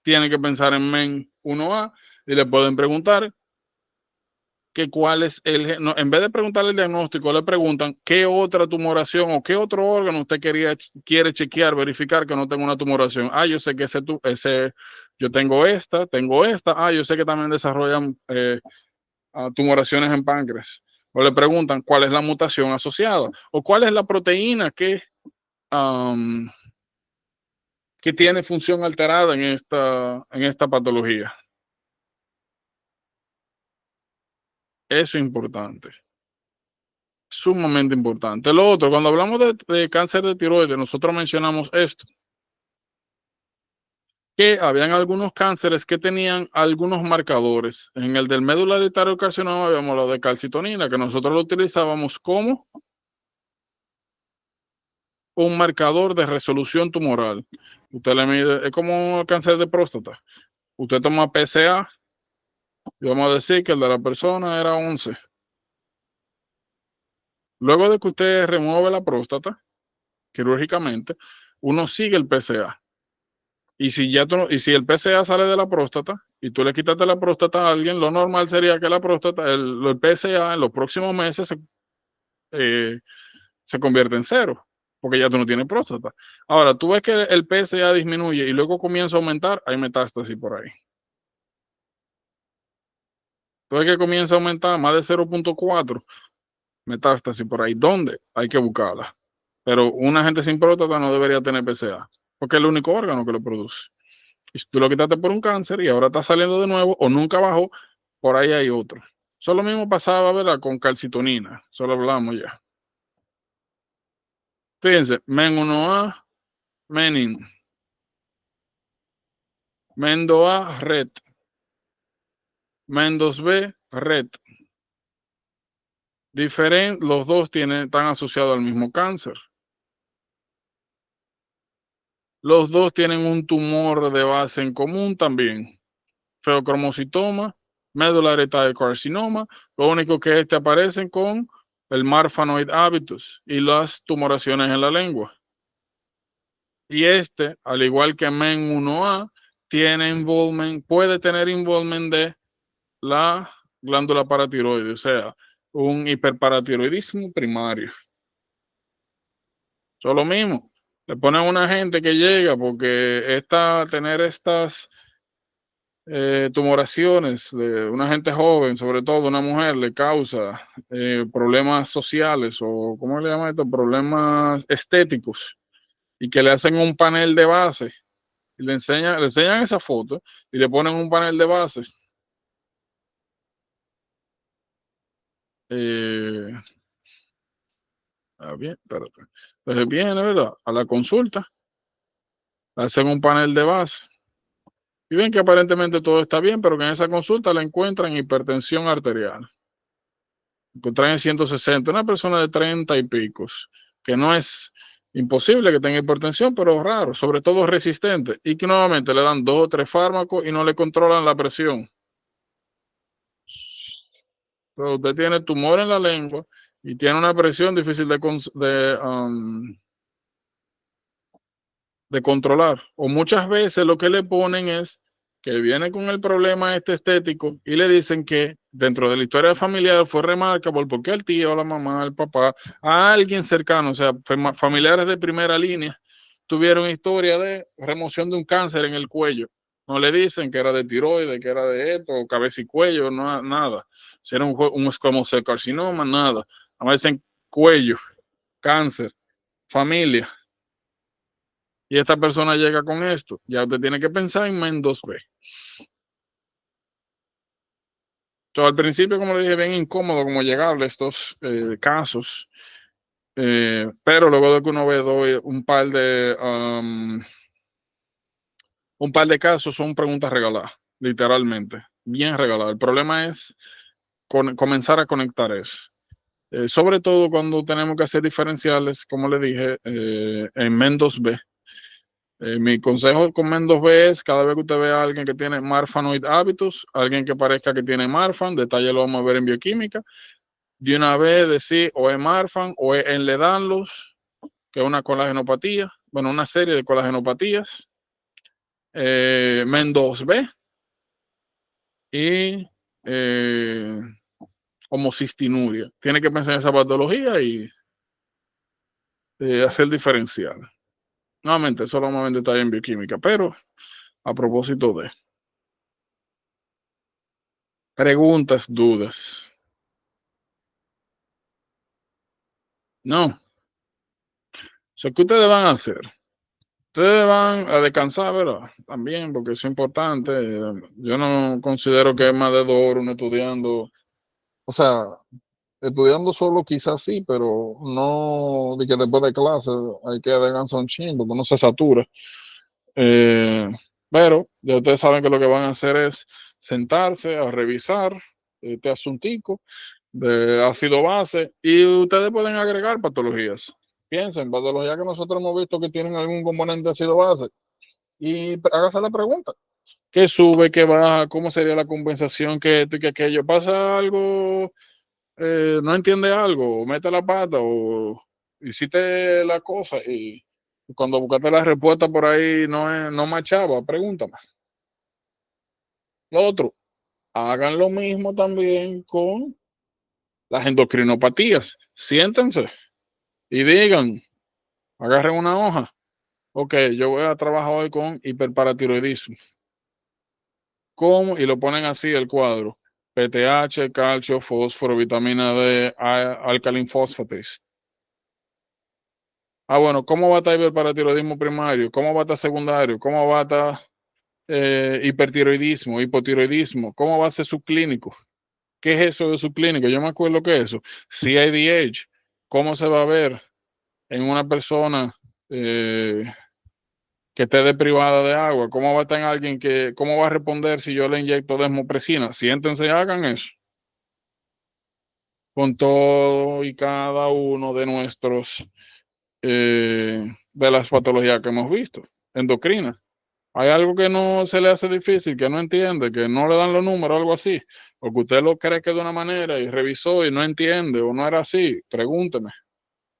Tienen que pensar en MEN 1A y le pueden preguntar que cuál es no, en vez de preguntarle el diagnóstico, le preguntan qué otra tumoración o qué otro órgano usted quiere chequear, verificar que no tenga una tumoración. Yo sé que yo tengo esta, yo sé que también desarrollan tumoraciones en páncreas. O le preguntan cuál es la mutación asociada o cuál es la proteína que tiene función alterada en esta patología. Eso es importante. Sumamente importante. Lo otro, cuando hablamos de cáncer de tiroides, nosotros mencionamos esto. Que habían algunos cánceres que tenían algunos marcadores. En el del médula hereditario carcinoma habíamos lo de calcitonina, que nosotros lo utilizábamos como un marcador de resolución tumoral. Usted le mide, es como cáncer de próstata. Usted toma PSA, y vamos a decir que el de la persona era 11. Luego de que usted remueve la próstata quirúrgicamente, uno sigue el PSA. Y si el PSA sale de la próstata y tú le quitaste la próstata a alguien, lo normal sería que la próstata, el PSA en los próximos meses se convierte en 0, porque ya tú no tienes próstata. Ahora, tú ves que el PSA disminuye y luego comienza a aumentar, hay metástasis por ahí. Tú ves que comienza a aumentar más de 0.4, metástasis por ahí. ¿Dónde? Hay que buscarla. Pero una gente sin próstata no debería tener PSA, porque es el único órgano que lo produce. Y si tú lo quitaste por un cáncer y ahora está saliendo de nuevo o nunca bajó, por ahí hay otro. Eso lo mismo pasaba, ¿verdad? Con calcitonina. Eso lo hablamos ya. Fíjense, MEN1A, menin. MEN2A, red. MEN2B, red. Los dos están asociados al mismo cáncer. Los dos tienen un tumor de base en común también. Feocromocitoma, médula hereditaria carcinoma. Lo único que aparecen con el Marfanoid habitus y las tumoraciones en la lengua. Y al igual que MEN1A, puede tener involvement de la glándula paratiroide, o sea, un hiperparatiroidismo primario. Eso es lo mismo. Le ponen una gente que llega porque tener estas tumoraciones de una gente joven, sobre todo una mujer, le causa problemas sociales o, ¿cómo le llaman esto? Problemas estéticos, y que le hacen un panel de base y le enseñan esa foto y le ponen un panel de base. Bien, espérate. Entonces viene, ¿verdad? A la consulta, le hacen un panel de base y ven que aparentemente todo está bien, pero que en esa consulta le encuentran hipertensión arterial. Encontrar en 160, una persona de 30 y picos, que no es imposible que tenga hipertensión, pero raro, sobre todo resistente, y que nuevamente le dan 2 o 3 fármacos y no le controlan la presión. Pero usted tiene tumor en la lengua y tiene una presión difícil de controlar. O muchas veces lo que le ponen es que viene con el problema estético y le dicen que dentro de la historia familiar fue remarcable porque el tío, la mamá, el papá, a alguien cercano, o sea, familiares de primera línea, tuvieron historia de remoción de un cáncer en el cuello. No le dicen que era de tiroides, que era de esto, cabeza y cuello, no, nada. Si era un esquamoscarcinoma, nada. A veces cuello, cáncer, familia. y esta persona llega con esto, ya usted tiene que pensar en MEN 2B. Entonces, al principio, como le dije, bien incómodo como llegarle a estos casos, pero luego de que uno ve un par de casos son preguntas regaladas, literalmente, bien regaladas. El problema es comenzar a conectar eso. Sobre todo cuando tenemos que hacer diferenciales, como le dije, en MEN 2B. Mi consejo con MEN 2B es cada vez que usted vea a alguien que tiene Marfanoid habitus, alguien que parezca que tiene Marfan, detalle lo vamos a ver en bioquímica, de una vez decir o es Marfan o es Ehlers-Danlos, que es una colagenopatía, bueno, una serie de colagenopatías, MEN 2B y homocistinuria. Tiene que pensar en esa patología y hacer diferencial. Nuevamente, eso lo vamos a ver en detalle en bioquímica, pero a propósito de preguntas, dudas. No. Eso que ustedes van a hacer. Ustedes van a descansar, ¿verdad? También, porque eso es importante. Yo no considero que es más de 2 horas uno estudiando. O sea, estudiando solo quizás sí, pero no de que después de clase hay que descansar un chingo, porque uno se satura. Pero ya ustedes saben que lo que van a hacer es sentarse a revisar este asuntico de ácido base y ustedes pueden agregar patologías. Piensen, patologías que nosotros hemos visto que tienen algún componente de ácido base y hágase la pregunta. ¿Qué sube, qué baja? ¿Cómo sería la compensación? ¿Que esto y que aquello? ¿Pasa algo? ¿No entiende algo? ¿Mete la pata? ¿O hiciste la cosa? Y cuando buscaste la respuesta por ahí no machaba, pregúntame. Lo otro, hagan lo mismo también con las endocrinopatías. Siéntense y digan, agarren una hoja. Ok, yo voy a trabajar hoy con hiperparatiroidismo. ¿Cómo? Y lo ponen así el cuadro. PTH, calcio, fósforo, vitamina D, alkaline phosphatase. Bueno, ¿cómo va a estar hiperparatiroidismo primario? ¿Cómo va a estar secundario? ¿Cómo va a estar hipertiroidismo, hipotiroidismo? ¿Cómo va a ser subclínico? ¿Qué es eso de subclínico? Yo me acuerdo que eso. CIDH, ¿cómo se va a ver en una persona que esté deprivada de agua? ¿Cómo va a estar en alguien cómo va a responder si yo le inyecto desmopressina? Siéntense y hagan eso. Con todo y cada uno de nuestros, de las patologías que hemos visto, endocrinas. Hay algo que no se le hace difícil, que no entiende, que no le dan los números, algo así, o que usted lo cree que es de una manera y revisó y no entiende o no era así, pregúnteme.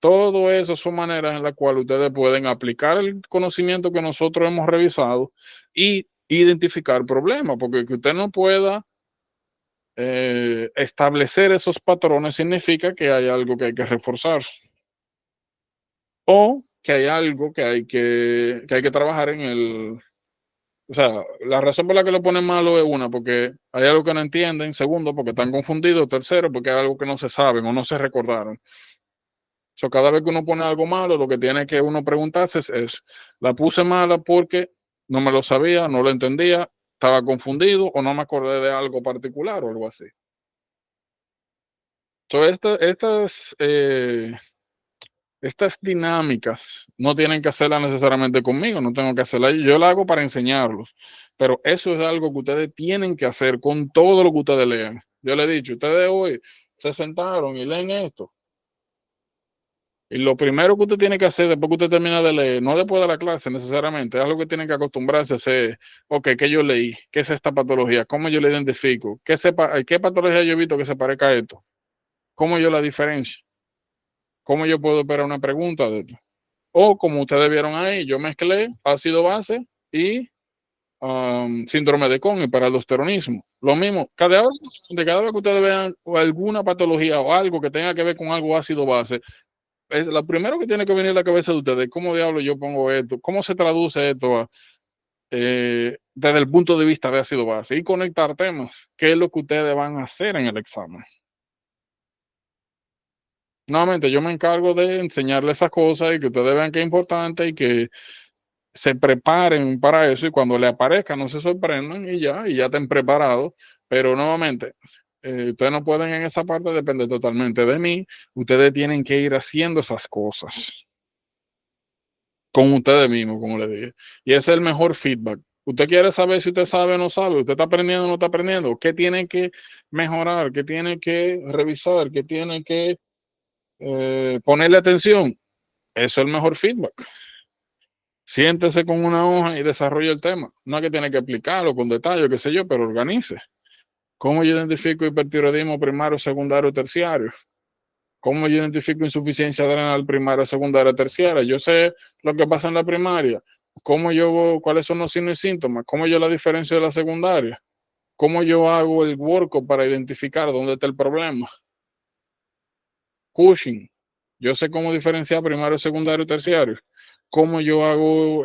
Todo eso son maneras en las cuales ustedes pueden aplicar el conocimiento que nosotros hemos revisado y identificar problemas, porque que usted no pueda establecer esos patrones significa que hay algo que hay que reforzar o que hay algo que hay que trabajar en el. O sea, la razón por la que lo ponen malo es una, porque hay algo que no entienden, segundo, porque están confundidos, tercero, porque hay algo que no se saben o no se recordaron. So, cada vez que uno pone algo malo, lo que tiene que uno preguntarse es, ¿la puse mala porque no me lo sabía, no lo entendía, estaba confundido o no me acordé de algo particular o algo así? So, estas dinámicas no tienen que hacerlas necesariamente conmigo, no tengo que hacerlas yo la hago para enseñarlos, pero eso es algo que ustedes tienen que hacer con todo lo que ustedes lean. Yo les he dicho, ustedes hoy se sentaron y leen esto. Y lo primero que usted tiene que hacer después que usted termina de leer, no después de la clase necesariamente, es algo que tienen que acostumbrarse a hacer. Ok, ¿qué yo leí? ¿Qué es esta patología? ¿Cómo yo la identifico? ¿Qué patología yo he visto que se parezca a esto? ¿Cómo yo la diferencio? ¿Cómo yo puedo esperar una pregunta de esto? O como ustedes vieron ahí, yo mezclé ácido base y síndrome de Cohen y paraldosteronismo. Lo mismo, cada vez que ustedes vean alguna patología o algo que tenga que ver con algo ácido base, es lo primero que tiene que venir a la cabeza de ustedes, ¿cómo diablo yo pongo esto? ¿Cómo se traduce esto desde el punto de vista de ácido base? Y conectar temas. ¿Qué es lo que ustedes van a hacer en el examen? Nuevamente, yo me encargo de enseñarles esas cosas y que ustedes vean que es importante y que se preparen para eso y cuando le aparezca no se sorprendan y ya estén preparados. Pero nuevamente, ustedes no pueden en esa parte depender totalmente de mí. Ustedes tienen que ir haciendo esas cosas con ustedes mismos, como les dije. Y ese es el mejor feedback. Usted quiere saber si usted sabe o no sabe, usted está aprendiendo o no está aprendiendo, qué tiene que mejorar, qué tiene que revisar, qué tiene que ponerle atención. Eso es el mejor feedback. Siéntese con una hoja y desarrolle el tema. No es que tiene que explicarlo con detalle, qué sé yo, pero organice. ¿Cómo yo identifico hipertiroidismo primario, secundario, terciario? ¿Cómo yo identifico insuficiencia adrenal primaria, secundaria, terciaria? Yo sé lo que pasa en la primaria. ¿Cuáles son los signos y síntomas? ¿Cómo yo la diferencio de la secundaria? ¿Cómo yo hago el workup para identificar dónde está el problema? Cushing. Yo sé cómo diferenciar primario, secundario y terciario. ¿Cómo yo hago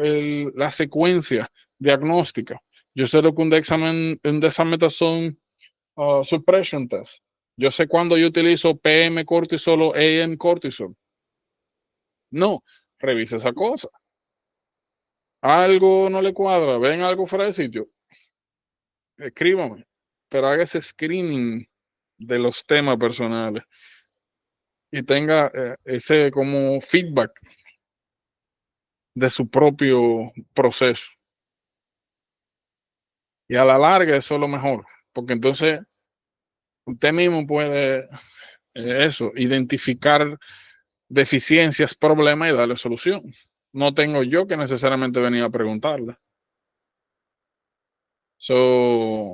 la secuencia diagnóstica? Yo sé lo que un dexamethasone suppression test. Yo sé cuándo yo utilizo PM cortisol o AM cortisol. No, revise esa cosa. Algo no le cuadra, ven algo fuera de sitio, escríbame, pero haga ese screening de los temas personales y tenga ese como feedback de su propio proceso. Y a la larga eso es lo mejor, porque entonces usted mismo puede identificar deficiencias, problemas y darle solución. No tengo yo que necesariamente venir a preguntarle. So,